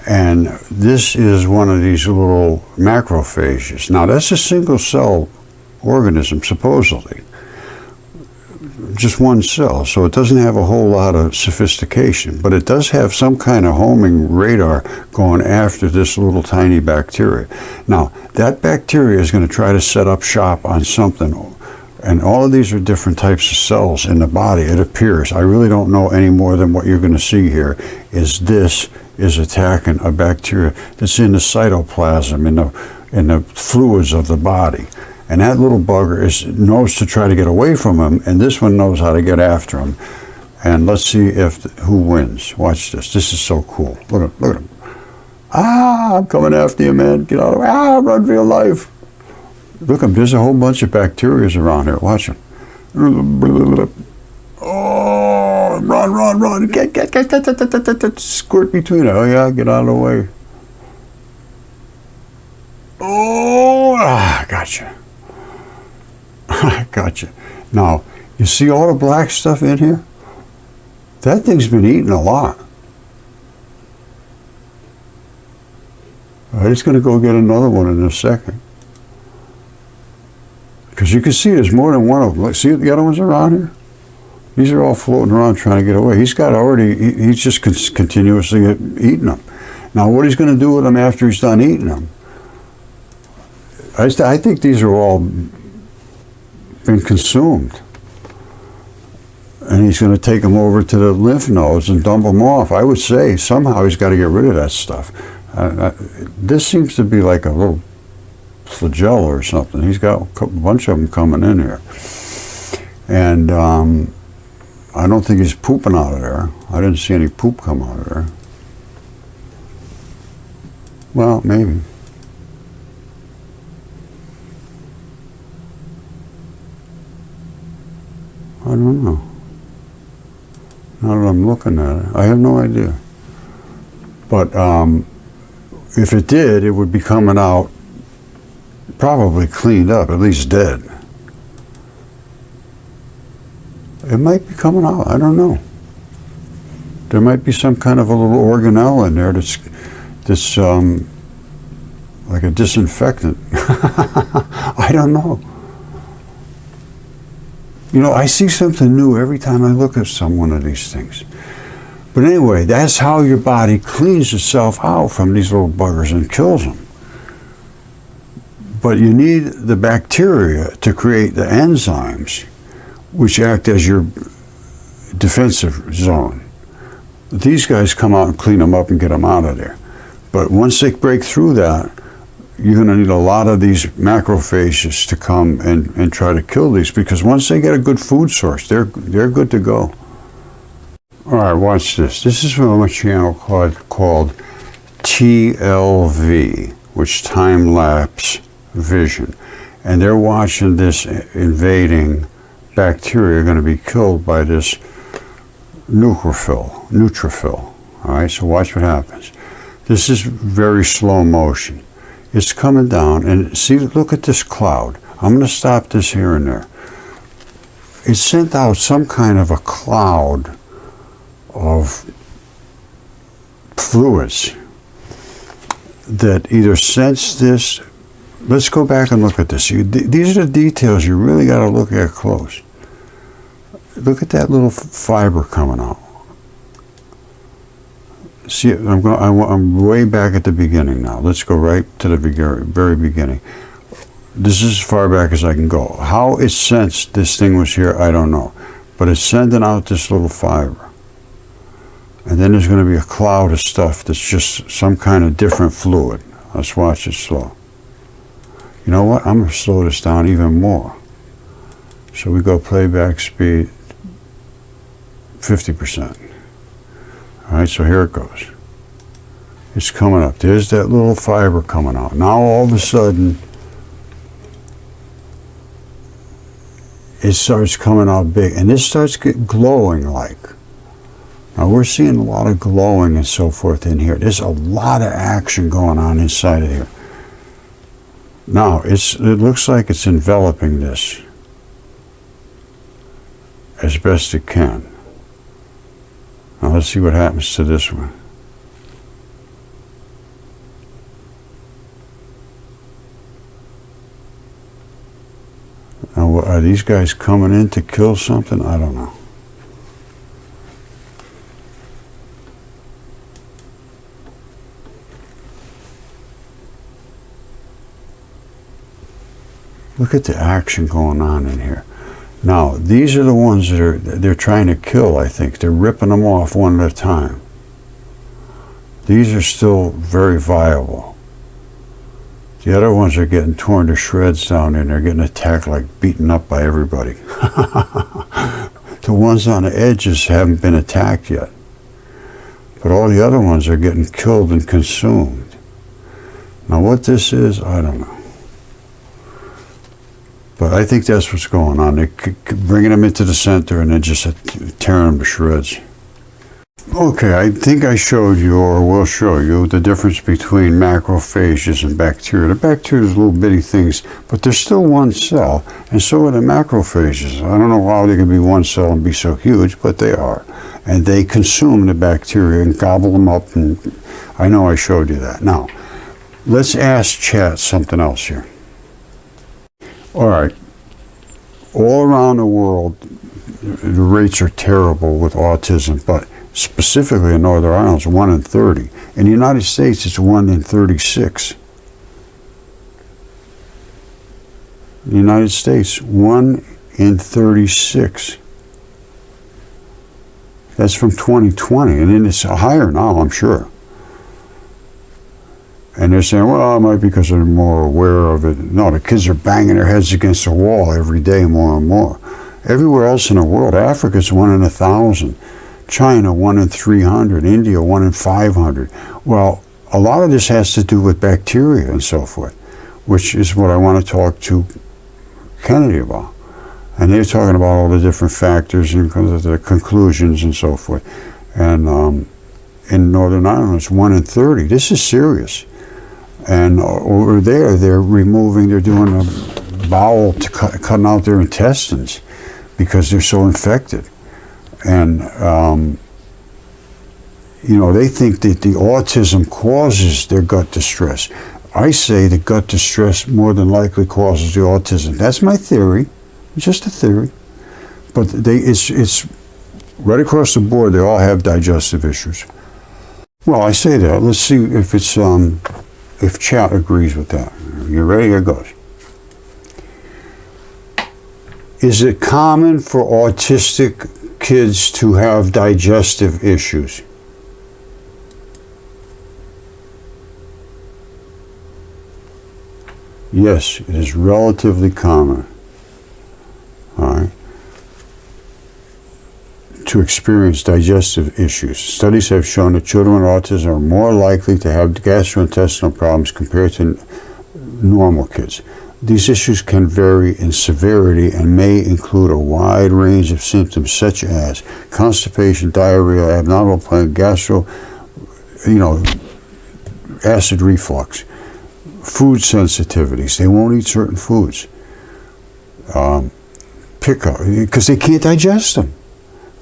And this is one of these little macrophages. Now, that's a single-cell organism, supposedly. Just one cell, so it doesn't have a whole lot of sophistication, but it does have some kind of homing radar going after this little tiny bacteria. Now, that bacteria is going to try to set up shop on something, and all of these are different types of cells in the body, it appears. I really don't know any more than what you're going to see here. This is attacking a bacteria that's in the cytoplasm, in the fluids of the body. And that little bugger knows to try to get away from him, and this one knows how to get after him. And let's see who wins. Watch this. This is so cool. Look at him. Ah, I'm coming after you, man. Get out of the way. Ah, run for your life. Look, there's a whole bunch of bacteria around here. Watch him. Oh, run. Get. Squirt between it. Oh, yeah, get out of the way. Oh, gotcha. Gotcha. Now, you see all the black stuff in here? That thing's been eating a lot. It's going to go get another one in a second. Because you can see there's more than one of them. Look, see the other ones around here? These are all floating around trying to get away. He's just continuously eating them. Now, what he's going to do with them after he's done eating them, I think these are all been consumed. And he's going to take them over to the lymph nodes and dump them off. I would say somehow he's got to get rid of that stuff. This seems to be like a little flagella or something. He's got a bunch of them coming in here. And I don't think he's pooping out of there. I didn't see any poop come out of there. Well, maybe. I don't know. Now that I'm looking at it, I have no idea. But if it did, it would be coming out probably cleaned up, at least dead. It might be coming out, I don't know. There might be some kind of a little organelle in there that's like a disinfectant. I don't know. You know, I see something new every time I look at one of these things. But anyway, that's how your body cleans itself out from these little buggers and kills them. But you need the bacteria to create the enzymes, which act as your defensive zone. These guys come out and clean them up and get them out of there. But once they break through that, you're going to need a lot of these macrophages to come and try to kill these, because once they get a good food source, they're good to go. All right, watch this. This is from a channel called TLV, which time-lapse vision. And they're watching this invading bacteria going to be killed by this neutrophil. All right, so watch what happens. This is very slow motion. It's coming down, and see, look at this cloud. I'm going to stop this here and there. It sent out some kind of a cloud of fluids that either sensed this. Let's go back and look at this. These are the details you really got to look at close. Look at that little fiber coming out. See, I'm way back at the beginning now. Let's go right to the very beginning. This is as far back as I can go. How it sensed this thing was here, I don't know. But it's sending out this little fiber. And then there's going to be a cloud of stuff that's just some kind of different fluid. Let's watch it slow. You know what? I'm going to slow this down even more. So we go playback speed 50%. All right, so here it goes. It's coming up. There's that little fiber coming out. Now all of a sudden, it starts coming out big, and this starts glowing like. Now we're seeing a lot of glowing and so forth in here. There's a lot of action going on inside of here. Now it looks like it's enveloping this as best it can. Now let's see what happens to this one. Now, are these guys coming in to kill something? I don't know. Look at the action going on in here. Now, these are the ones that they're trying to kill, I think. They're ripping them off one at a time. These are still very viable. The other ones are getting torn to shreds down there, and they're getting attacked, like beaten up by everybody. The ones on the edges haven't been attacked yet. But all the other ones are getting killed and consumed. Now what this is, I don't know. But I think that's what's going on. They're bringing them into the center and then just tearing them to shreds. Okay, I think I showed you, or will show you, the difference between macrophages and bacteria. The bacteria is little bitty things, but they're still one cell, and so are the macrophages. I don't know how they can be one cell and be so huge, but they are. And they consume the bacteria and gobble them up, and I know I showed you that. Now, let's ask chat something else here. All right, all around the world, the rates are terrible with autism, but specifically in Northern Ireland, it's 1 in 30. In the United States, it's 1 in 36. In the United States, 1 in 36. That's from 2020, and then it's higher now, I'm sure. And they're saying, well, it might be because they're more aware of it. No, the kids are banging their heads against the wall every day more and more. Everywhere else in the world, Africa's 1 in 1,000. China, 1 in 300. India, 1 in 500. Well, a lot of this has to do with bacteria and so forth, which is what I want to talk to Kennedy about. And they're talking about all the different factors and the conclusions and so forth. And in Northern Ireland, it's 1 in 30. This is serious. And over there, they're doing a bowel to cutting out their intestines because they're so infected. And they think that the autism causes their gut distress. I say the gut distress more than likely causes the autism. That's my theory. It's just a theory. But it's right across the board, they all have digestive issues. Well, I say that. Let's see if it's if chat agrees with that. You ready? Here goes. Is it common for autistic kids to have digestive issues? Yes, it is relatively common. All right. To experience digestive issues. Studies have shown that children with autism are more likely to have gastrointestinal problems compared to normal kids. These issues can vary in severity and may include a wide range of symptoms such as constipation, diarrhea, abdominal pain, acid reflux, food sensitivities. They won't eat certain foods. Because they can't digest them.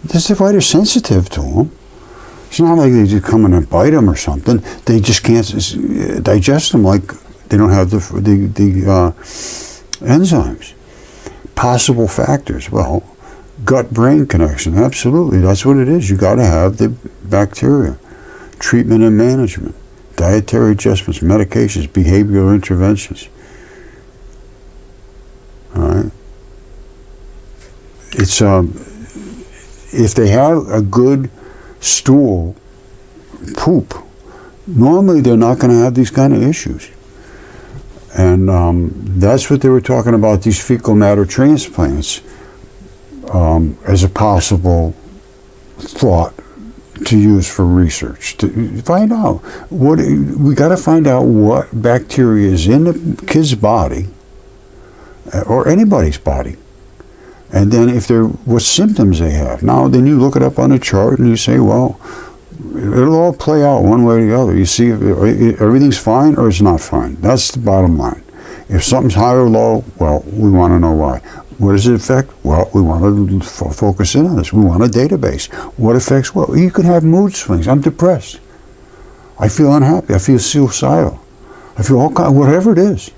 That's why they're sensitive to them. It's not like they just come in and bite them or something. They just can't digest them, like they don't have the enzymes. Possible factors. Well, gut-brain connection. Absolutely, that's what it is. You got to have the bacteria. Treatment and management. Dietary adjustments, medications, behavioral interventions. All right. It's if they have a good stool, poop, normally they're not going to have these kind of issues. And that's what they were talking about, these fecal matter transplants, as a possible thought to use for research. To find out we got to find out what bacteria is in the kid's body, or anybody's body. And then what symptoms they have. Now, then you look it up on a chart and you say, well, it'll all play out one way or the other. You see if everything's fine or it's not fine. That's the bottom line. If something's high or low, well, we want to know why. What does it affect? Well, we want to focus in on this. We want a database. What affects what? You can have mood swings. I'm depressed. I feel unhappy. I feel suicidal. I feel whatever it is.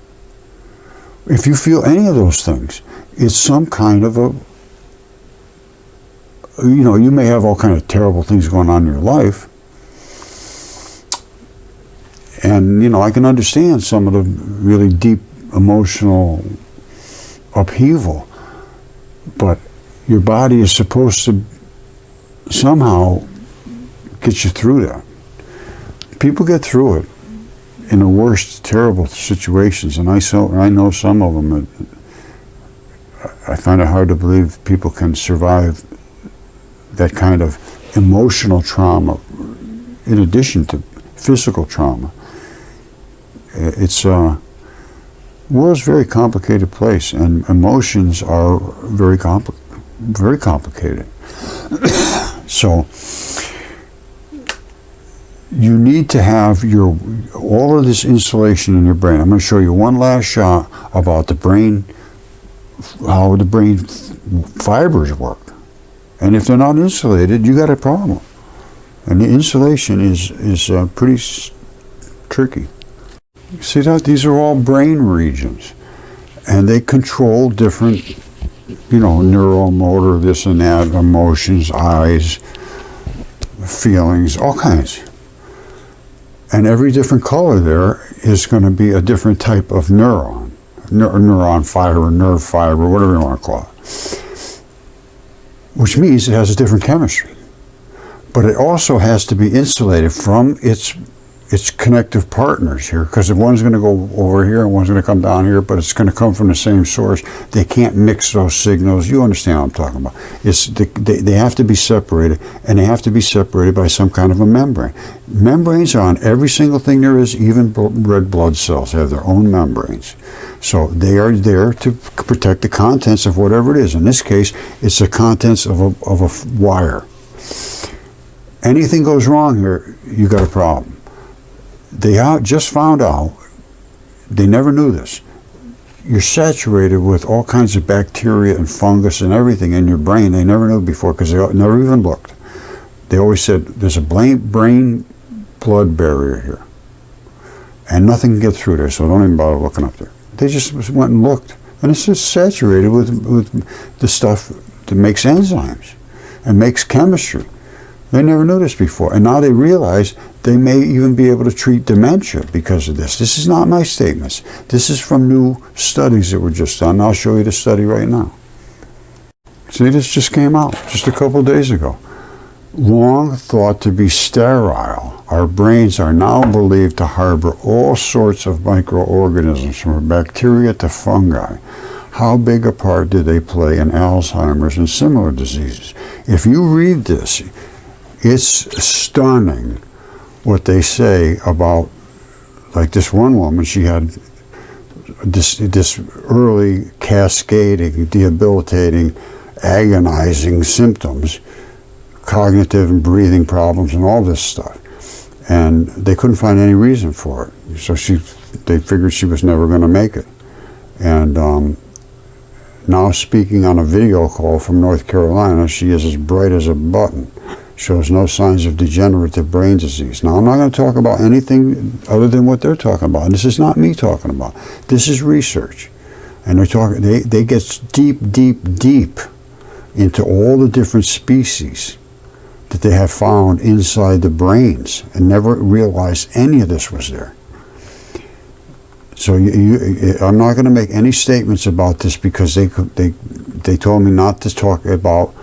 If you feel any of those things, it's some kind of you may have all kind of terrible things going on in your life. And, I can understand some of the really deep emotional upheaval. But your body is supposed to somehow get you through that. People get through it in the worst, terrible situations. And I know some of them. I find it hard to believe people can survive that kind of emotional trauma in addition to physical trauma. It's world's a very complicated place, and emotions are very complicated. So you need to have all of this insulation in your brain. I'm going to show you one last shot about the brain, how the brain fibers work. And if they're not insulated, you got a problem. And the insulation is pretty tricky. See that? These are all brain regions. And they control different, neuromotor, this and that, emotions, eyes, feelings, all kinds. And every different color there is going to be a different type of neuron. Neuron fiber, nerve fiber, whatever you want to call it. Which means it has a different chemistry. But it also has to be insulated from its connective partners here, because if one's going to go over here and one's going to come down here, but it's going to come from the same source, they can't mix those signals. You understand what I'm talking about. They have to be separated, and they have to be separated by some kind of a membrane. Membranes are on every single thing there is. Even red blood cells have their own membranes. So they are there to protect the contents of whatever it is. In this case, it's the contents of a wire. Anything goes wrong here, you got a problem. They just found out, they never knew this, you're saturated with all kinds of bacteria and fungus and everything in your brain they never knew before, because they never even looked. they always said there's a brain-blood barrier here, and nothing can get through there, so don't even bother looking up there. They just went and looked, and it's just saturated with the stuff that makes enzymes and makes chemistry. They never knew this before, and now they realize they may even be able to treat dementia because of this. This is not my statements. This is from new studies that were just done. I'll show you the study right now. See, this just came out just a couple days ago. Long thought to be sterile, our brains are now believed to harbor all sorts of microorganisms, from bacteria to fungi. How big a part do they play in Alzheimer's and similar diseases? If you read this, it's stunning what they say about, like this one woman, she had this early cascading, debilitating, agonizing symptoms, cognitive and breathing problems and all this stuff. And they couldn't find any reason for it. So they figured she was never going to make it. And now speaking on a video call from North Carolina, she is as bright as a button. Shows no signs of degenerative brain disease. Now, I'm not going to talk about anything other than what they're talking about. And this is not me talking about. This is research. And they're talking, they get deep, deep, deep into all the different species that they have found inside the brains and never realized any of this was there. So I'm not going to make any statements about this because they told me not to talk about,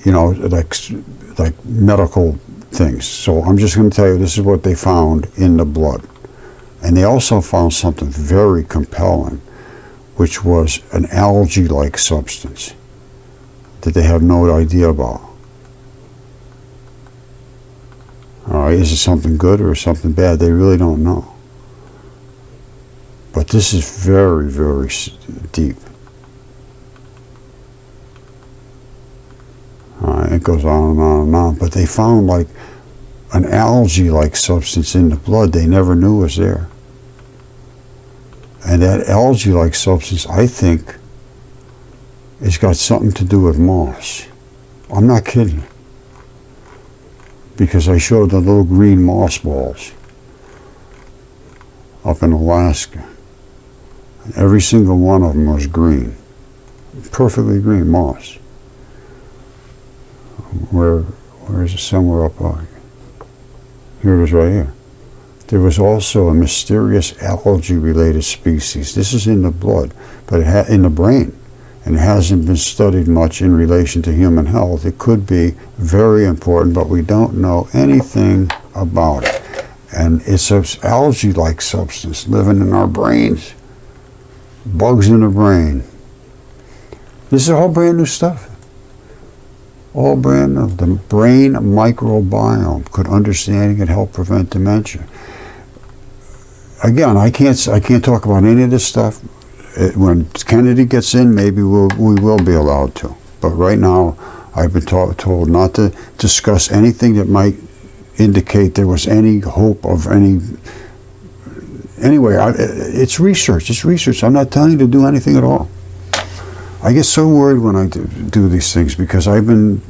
you know, like medical things. So I'm just going to tell you this is what they found in the blood. And they also found something very compelling, which was an algae-like substance that they have no idea about. All right, is it something good or something bad? They really don't know. But this is very, very deep. It goes on and on and on. But they found like an algae-like substance in the blood they never knew was there. And that algae-like substance, I think, has got something to do with moss. I'm not kidding. Because I showed the little green moss balls up in Alaska. And every single one of them was green. Perfectly green moss. Where is it? Somewhere up high. Here it is right here. There was also a mysterious algae-related species. This is in the blood, but in the brain. And it hasn't been studied much in relation to human health. It could be very important, but we don't know anything about it. And it's an algae-like substance living in our brains. Bugs in the brain. This is all brand new stuff. All brand new. The brain microbiome. Could understanding it help prevent dementia? Again, I can't talk about any of this stuff. When Kennedy gets in, maybe we will be allowed to. But right now, I've been told not to discuss anything that might indicate there was any hope of any. Anyway, it's research. It's research. I'm not telling you to do anything at all. I get so worried when I do these things because I've been,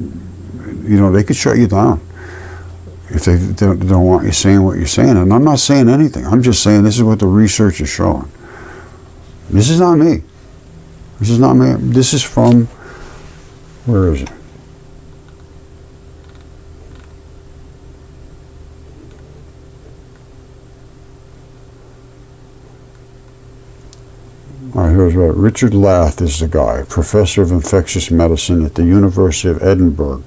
you know, they could shut you down if they don't want you saying what you're saying. And I'm not saying anything. I'm just saying this is what the research is showing. This is not me. This is not me. This is from, where is it? All right, here's right. Richard Lath is the guy, professor of infectious medicine at the University of Edinburgh.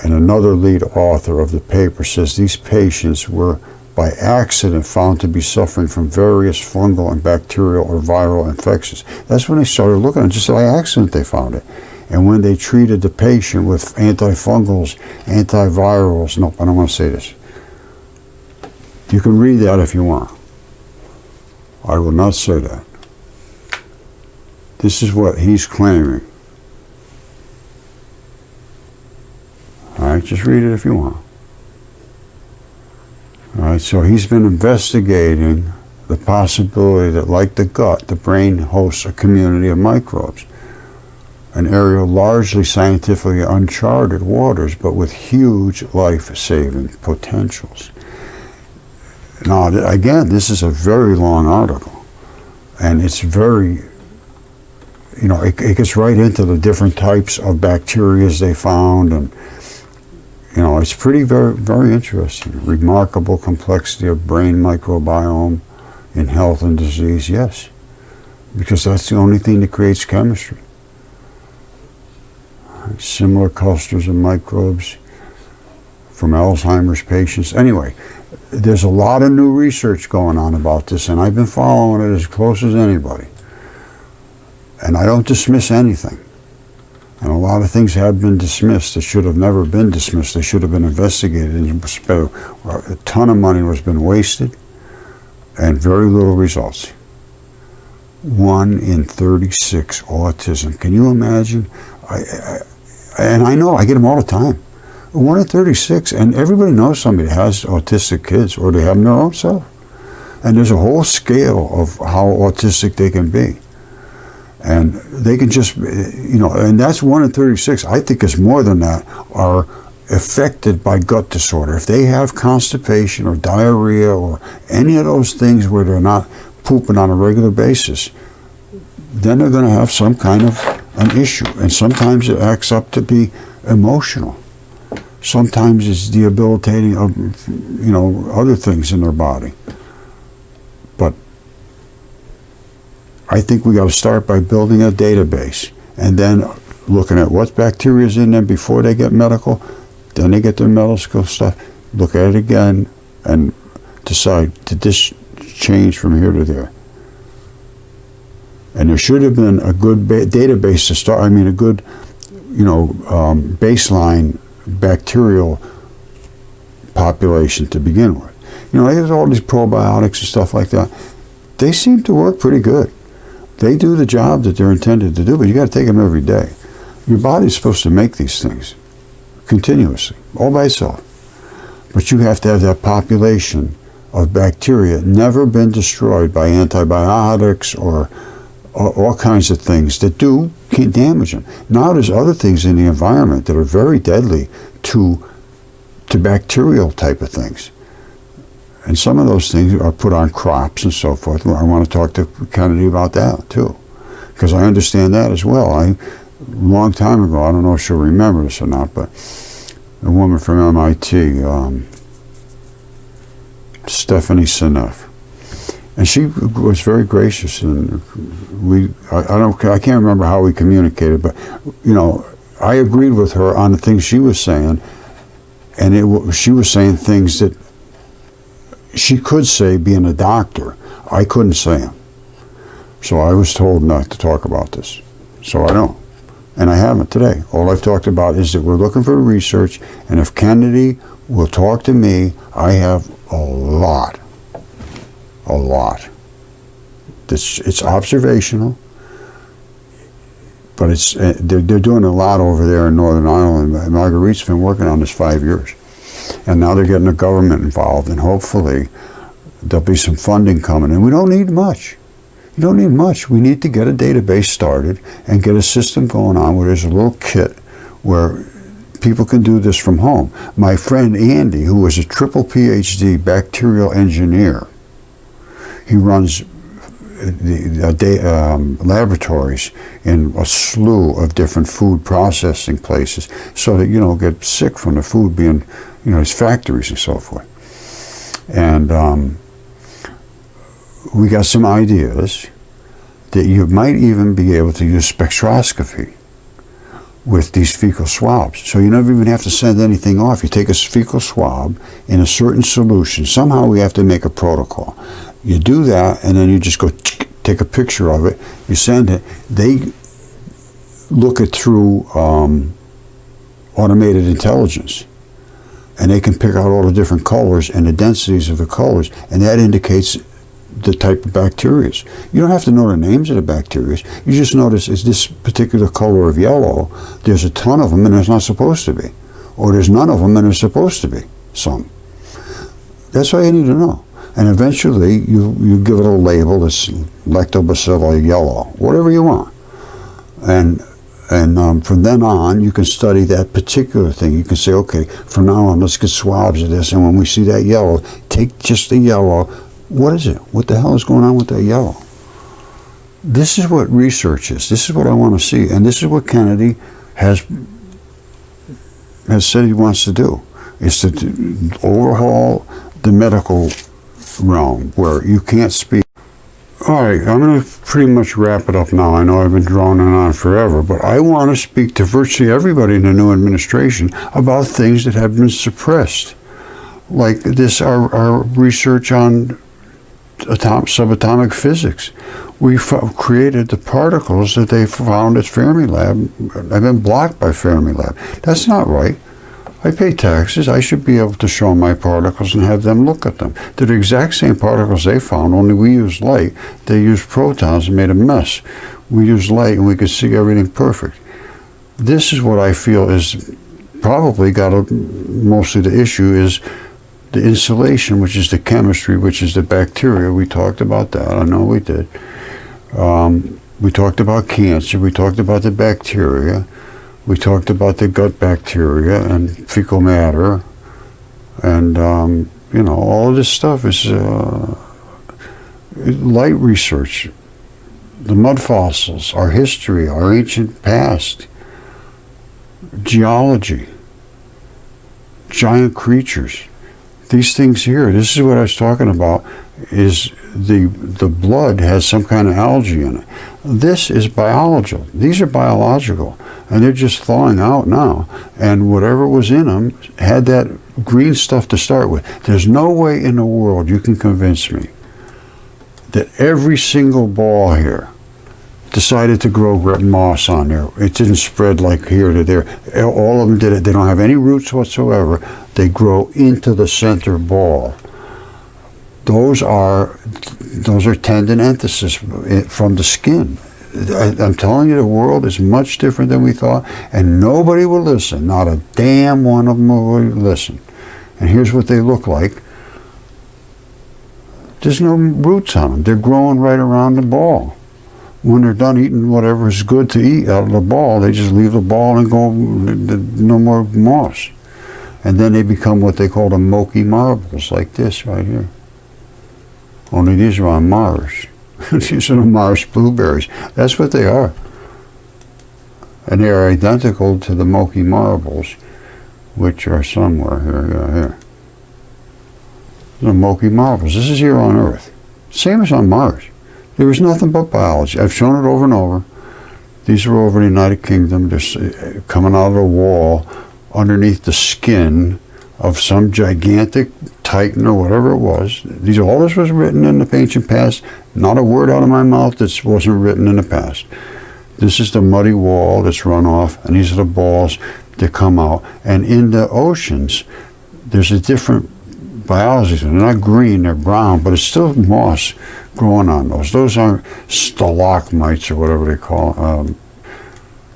And another lead author of the paper says these patients were by accident found to be suffering from various fungal and bacterial or viral infections. That's when they started looking at it. Just by accident they found it. And when they treated the patient with antifungals, antivirals, nope, I don't want to say this. You can read that if you want. I will not say that. This is what he's claiming. All right, just read it if you want. All right, so he's been investigating the possibility that, like the gut, the brain hosts a community of microbes. an area largely scientifically uncharted waters, but with huge life-saving potentials. Now, again, this is a very long article, and it's very, it gets right into the different types of bacteria they found, and it's pretty very, very interesting. Remarkable complexity of brain microbiome in health and disease, yes, because that's the only thing that creates chemistry. Similar clusters of microbes from Alzheimer's patients. Anyway, there's a lot of new research going on about this, and I've been following it as close as anybody. And I don't dismiss anything. And a lot of things have been dismissed that should have never been dismissed. They should have been investigated. And a ton of money has been wasted, and very little results. 1 in 36 autism. Can you imagine? And I know, I get them all the time. 1 in 36, and everybody knows somebody that has autistic kids, or they have them their own self. And there's a whole scale of how autistic they can be. And they can just, and that's 1 in 36. I think it's more than that, are affected by gut disorder. If they have constipation or diarrhea or any of those things where they're not pooping on a regular basis, then they're going to have some kind of an issue. And sometimes it acts up to be emotional. Sometimes it's debilitating of, other things in their body. But I think we got to start by building a database and then looking at what bacteria is in them before they get medical. Then they get their medical stuff. Look at it again and decide, did this change from here to there? And there should have been a good database to start. A good, baseline bacterial population to begin with. There's all these probiotics and stuff like that. They seem to work pretty good. They do the job that they're intended to do, but you got to take them every day. Your body's supposed to make these things continuously, all by itself. But you have to have that population of bacteria never been destroyed by antibiotics or all kinds of things that can damage them. Now there's other things in the environment that are very deadly to bacterial type of things. And some of those things are put on crops and so forth. I want to talk to Kennedy about that too, because I understand that as well. A long time ago, I don't know if she'll remember this or not, but a woman from MIT, Stephanie Seneff, and she was very gracious, and I can't remember how we communicated, but I agreed with her on the things she was saying, and she was saying things that she could say, being a doctor. I couldn't say them, so I was told not to talk about this. So I don't, and I haven't today. All I've talked about is that we're looking for research, and if Kennedy will talk to me, I have a lot. It's observational, but they're doing a lot over there in Northern Ireland. Marguerite's been working on this 5 years, and now they're getting the government involved, and hopefully there'll be some funding coming. And we don't need much. You don't need much. We need to get a database started and get a system going on where there's a little kit where people can do this from home. My friend Andy, who was a triple PhD bacterial engineer, he runs laboratories in a slew of different food processing places, so that you don't get sick from the food being, his factories and so forth. And we got some ideas that you might even be able to use spectroscopy with these fecal swabs. So you never even have to send anything off. You take a fecal swab in a certain solution. Somehow we have to make a protocol. You do that, and then you just go take a picture of it. You send it. They look it through automated intelligence, and they can pick out all the different colors and the densities of the colors, and that indicates the type of bacteria. You don't have to know the names of the bacteria. You just notice, is this particular color of yellow, there's a ton of them and there's not supposed to be. Or there's none of them and there's supposed to be some. That's all you need to know. And eventually you give it a label that's lactobacilli yellow, whatever you want. And And from then on, you can study that particular thing. You can say, okay, from now on, let's get swabs of this. And when we see that yellow, take just the yellow. What is it? What the hell is going on with that yellow? This is what research is. This is what I want to see. And this is what Kennedy has said he wants to do, is to overhaul the medical realm where you can't speak. All right, I'm going to pretty much wrap it up now. I know I've been droning on forever, but I want to speak to virtually everybody in the new administration about things that have been suppressed. Like this, our research on subatomic physics. We created the particles that they found at Fermilab have been blocked by Fermilab. That's not right. I pay taxes. I should be able to show my particles and have them look at them. They're the exact same particles they found, only we used light. They used protons and made a mess. We used light and we could see everything perfect. This is what I feel is probably mostly the issue is the insulation, which is the chemistry, which is the bacteria. We talked about that. I know we did. We talked about cancer. We talked about the bacteria. We talked about the gut bacteria and fecal matter. And, all of this stuff is light research. The mudfossils, our history, our ancient past. Geology. Giant creatures. These things here, this is what I was talking about, is the blood has some kind of algae in it. This is biological. These are biological, and they're just thawing out now. And whatever was in them had that green stuff to start with. There's no way in the world you can convince me that every single ball here decided to grow moss on there. It didn't spread like here to there. All of them did it. They don't have any roots whatsoever. They grow into the center ball. Those are tendon enthesis from the skin. I'm telling you, the world is much different than we thought, and nobody will listen. Not a damn one of them will listen. And here's what they look like. There's no roots on them. They're growing right around the ball. When they're done eating whatever is good to eat out of the ball, they just leave the ball and go, no more moss. And then they become what they call the milky marbles, like this right here. Only these are on Mars. These are the Mars blueberries. That's what they are. And they are identical to the milky marbles, which are somewhere here. The milky marbles. This is here on Earth. Same as on Mars. There was nothing but biology. I've shown it over and over. These are over in the United Kingdom. They're coming out of the wall underneath the skin of some gigantic titan or whatever it was. All this was written in the ancient past. Not a word out of my mouth that wasn't written in the past. This is the muddy wall that's run off, and these are the balls that come out. And in the oceans, there's a different biology. They're not green, they're brown, but it's still moss growing on those. Those aren't stalagmites or whatever they call them.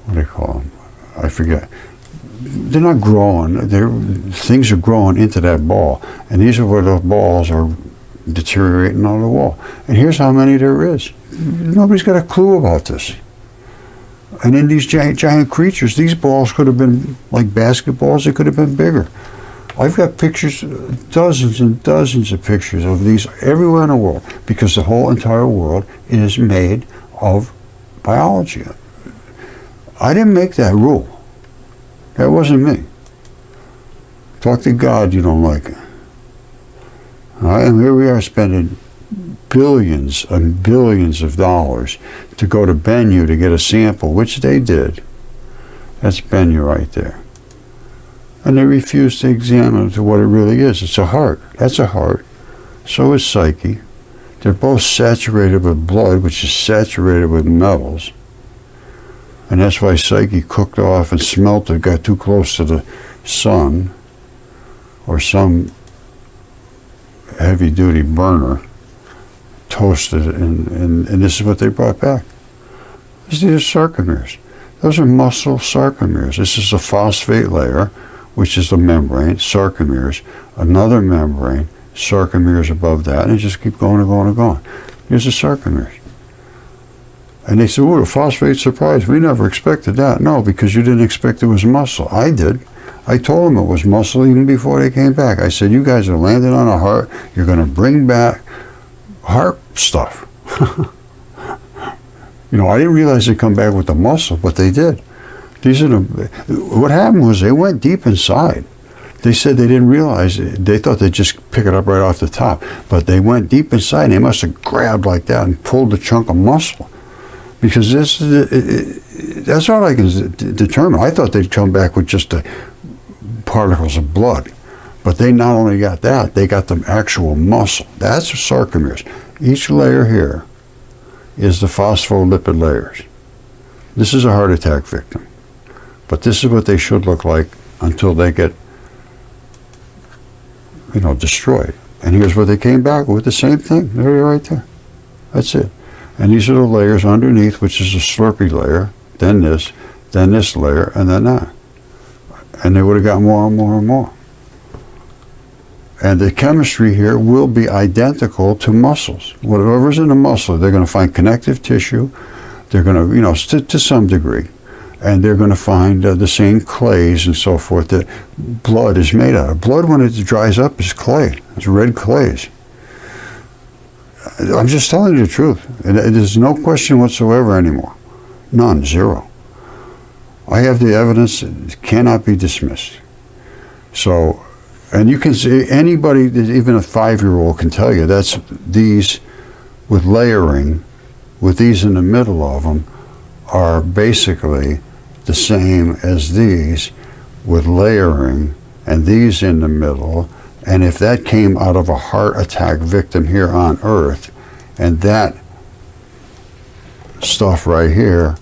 What do they call them? I forget. They're not growing. Things are growing into that ball. And these are where those balls are deteriorating on the wall. And here's how many there is. Nobody's got a clue about this. And in these giant creatures, these balls could have been like basketballs. They could have been bigger. I've got pictures, dozens and dozens of pictures of these everywhere in the world, because the whole entire world is made of biology. I didn't make that rule. That wasn't me. Talk to God, you don't like it. All right, and here we are spending billions and billions of dollars to go to Bennu to get a sample, which they did. That's Bennu right there. And they refuse to examine it to what it really is. It's a heart. That's a heart. So is psyche. They're both saturated with blood, which is saturated with metals. And that's why psyche cooked off and smelted, got too close to the sun, or some heavy-duty burner, toasted it, and this is what they brought back. These are sarcomeres. Those are muscle sarcomeres. This is a phosphate layer, which is the membrane, sarcomeres, another membrane, sarcomeres above that, and it just keep going and going and going. Here's the sarcomeres. And they said, oh, the phosphate surprise. We never expected that. No, because you didn't expect it was muscle. I did. I told them it was muscle even before they came back. I said, you guys are landing on a heart. You're going to bring back heart stuff. You know, I didn't realize they'd come back with the muscle, but they did. What happened was they went deep inside. They said they didn't realize it. They thought they'd just pick it up right off the top. But they went deep inside and they must have grabbed like that and pulled a chunk of muscle. Because that's all I can determine. I thought they'd come back with just the particles of blood. But they not only got that, they got the actual muscle. That's the sarcomeres. Each layer here is the phospholipid layers. This is a heart attack victim. But this is what they should look like until they get, you know, destroyed. And here's what they came back with, the same thing. They're right there. That's it. And these are the layers underneath, which is a slurpy layer, then this layer, and then that. And they would have got more and more and more. And the chemistry here will be identical to muscles. Whatever's in the muscle, they're going to find connective tissue. They're going to, you know, to some degree. And they're going to find the same clays and so forth that blood is made out of. Blood, when it dries up, is clay. It's red clays. I'm just telling you the truth. There's no question whatsoever anymore. None, zero. I have the evidence. It cannot be dismissed. So, and you can see anybody, even a 5-year-old can tell you that's these with layering, with these in the middle of them, are basically the same as these with layering and these in the middle. And if that came out of a heart attack victim here on Earth, and that stuff right here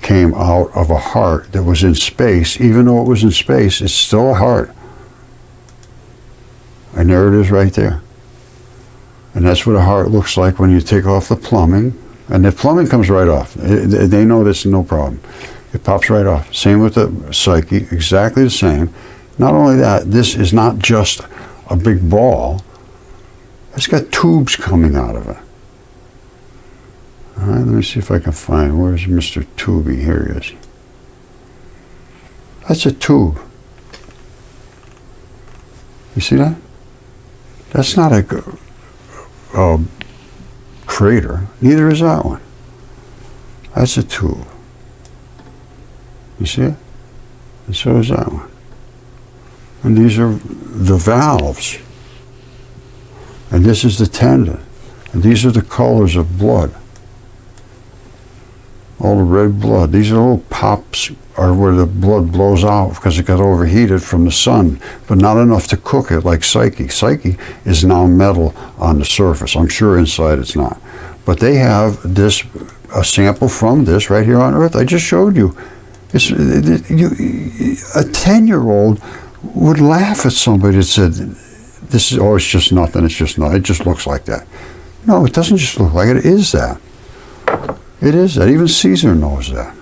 came out of a heart that was in space, even though it was in space, it's still a heart. And there it is right there. And that's what a heart looks like when you take off the plumbing. And the plumbing comes right off. They know that's no problem. It pops right off. Same with the psyche, exactly the same. Not only that, this is not just a big ball. It's got tubes coming out of it. All right, let me see if I can find, where's Mr. Tubey? Here he is. That's a tube. You see that? That's not a crater. Neither is that one. That's a tube. You see it? And so is that one. And these are the valves. And this is the tendon. And these are the colors of blood. All the red blood. These are little pops are where the blood blows out because it got overheated from the sun, but not enough to cook it like psyche. Psyche is now metal on the surface. I'm sure inside it's not. But they have this, a sample from this right here on Earth. I just showed you. A 10-year-old would laugh at somebody that said, this is, oh, it's just nothing, it's just not, it just looks like that. No, it doesn't just look like it, it is that. It is that. Even Caesar knows that.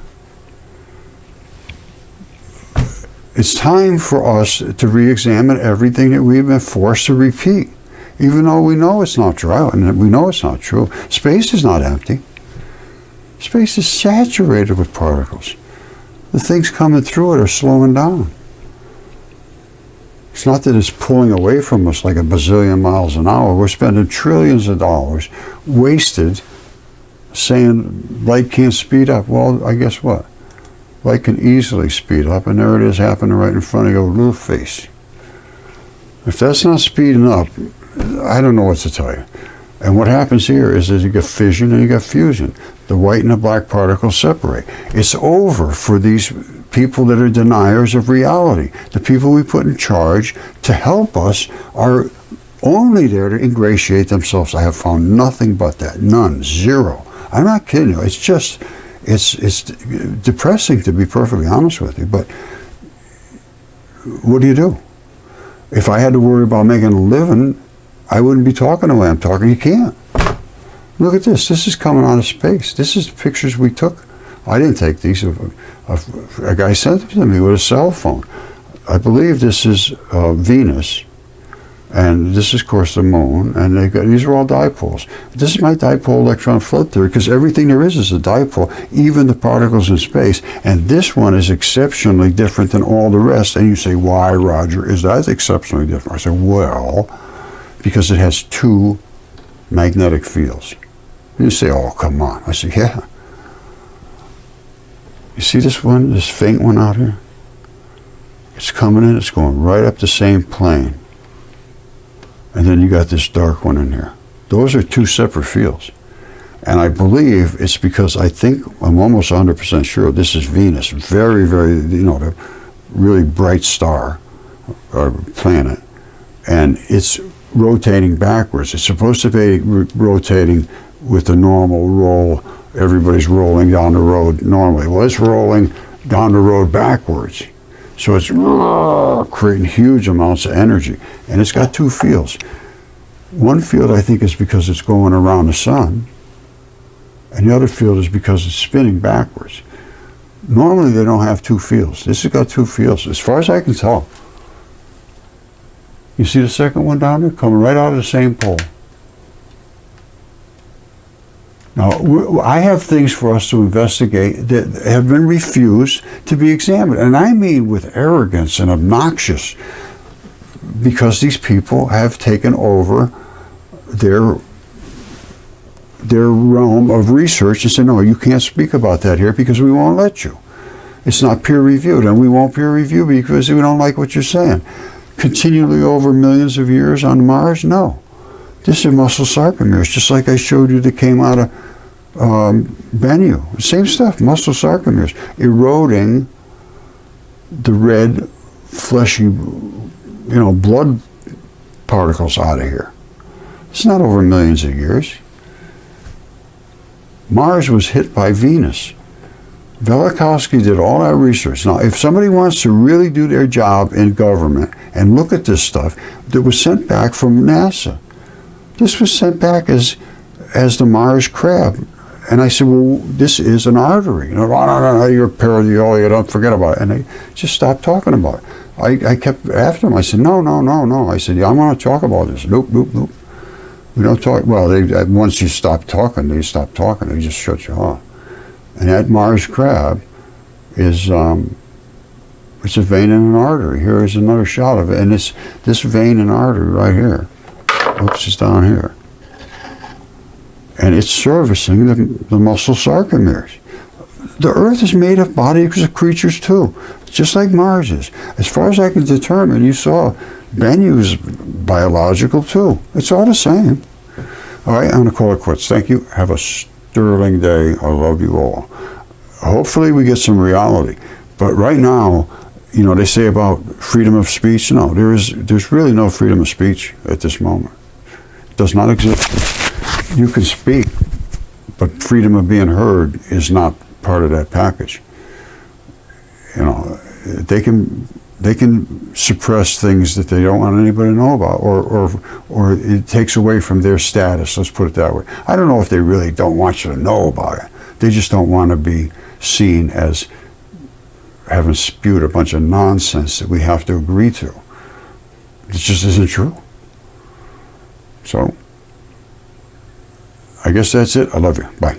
It's time for us to re-examine everything that we've been forced to repeat, even though we know it's not true, and we know it's not true. Space is not empty. Space is saturated with particles. The things coming through it are slowing down. It's not that it's pulling away from us like a bazillion miles an hour. We're spending trillions of dollars wasted saying light can't speed up. Well, I guess what? Light can easily speed up, and there it is happening right in front of your little face. If that's not speeding up, I don't know what to tell you. And what happens here is that you get fission and you get fusion. The white and the black particles separate. It's over for these people that are deniers of reality. The people we put in charge to help us are only there to ingratiate themselves. I have found nothing but that. None. Zero. I'm not kidding you. It's just, it's depressing, to be perfectly honest with you. But what do you do? If I had to worry about making a living, I wouldn't be talking the way I'm talking. You can't. Look at this. This is coming out of space. This is the pictures we took. I didn't take these. A guy sent them to me with a cell phone. I believe this is Venus. And this is, of course, the moon, and these are all dipoles. This is my dipole electron flood theory, because everything there is a dipole, even the particles in space. And this one is exceptionally different than all the rest. And you say, why, Roger, is that exceptionally different? I say, well, because it has two magnetic fields. And you say, oh, come on. I say, yeah. You see this one, this faint one out here? It's coming in, it's going right up the same plane. And then you got this dark one in here. Those are two separate fields. And I believe it's because I'm almost 100% sure this is Venus. Very, very, the really bright star or planet. And it's rotating backwards. It's supposed to be rotating with the normal roll. Everybody's rolling down the road normally. Well, it's rolling down the road backwards. So it's creating huge amounts of energy. And it's got two fields. One field, I think, is because it's going around the sun. And the other field is because it's spinning backwards. Normally, they don't have two fields. This has got two fields, as far as I can tell. You see the second one down there? Coming right out of the same pole. Now, I have things for us to investigate that have been refused to be examined. And I mean with arrogance and obnoxious, because these people have taken over their realm of research and said, no, you can't speak about that here because we won't let you. It's not peer reviewed, and we won't peer review because we don't like what you're saying. Continually over millions of years on Mars? No. This is muscle sarcomeres, just like I showed you that came out of Bennu. Same stuff, muscle sarcomeres, eroding the red, fleshy, blood particles out of here. It's not over millions of years. Mars was hit by Venus. Velikovsky did all that research. Now, if somebody wants to really do their job in government and look at this stuff, that was sent back from NASA. This was sent back as the Mars crab. And I said, well, this is an artery. No, you're pareidolia, don't forget about it. And they just stopped talking about it. I kept after them. I said, no. I said, yeah, I want to talk about this. Nope. We don't talk. Well, once you stop talking, they stop talking. They just shut you off. And that Mars crab is, it's a vein and an artery. Here is another shot of it. And this vein and artery right here, oops, it's down here. And it's servicing the muscle sarcomeres. The Earth is made of bodies of creatures too, just like Mars is. As far as I can determine, you saw Bennu's biological too. It's all the same. All right, I'm going to call it quits. Thank you. Have a sterling day. I love you all. Hopefully we get some reality. But right now, they say about freedom of speech. No, there's really no freedom of speech at this moment. It does not exist. You can speak, but freedom of being heard is not part of that package. They can suppress things that they don't want anybody to know about, or it takes away from their status. Let's put it that way. I don't know if they really don't want you to know about it. They just don't want to be seen as having spewed a bunch of nonsense that we have to agree to. It just isn't true. So, I guess that's it. I love you. Bye.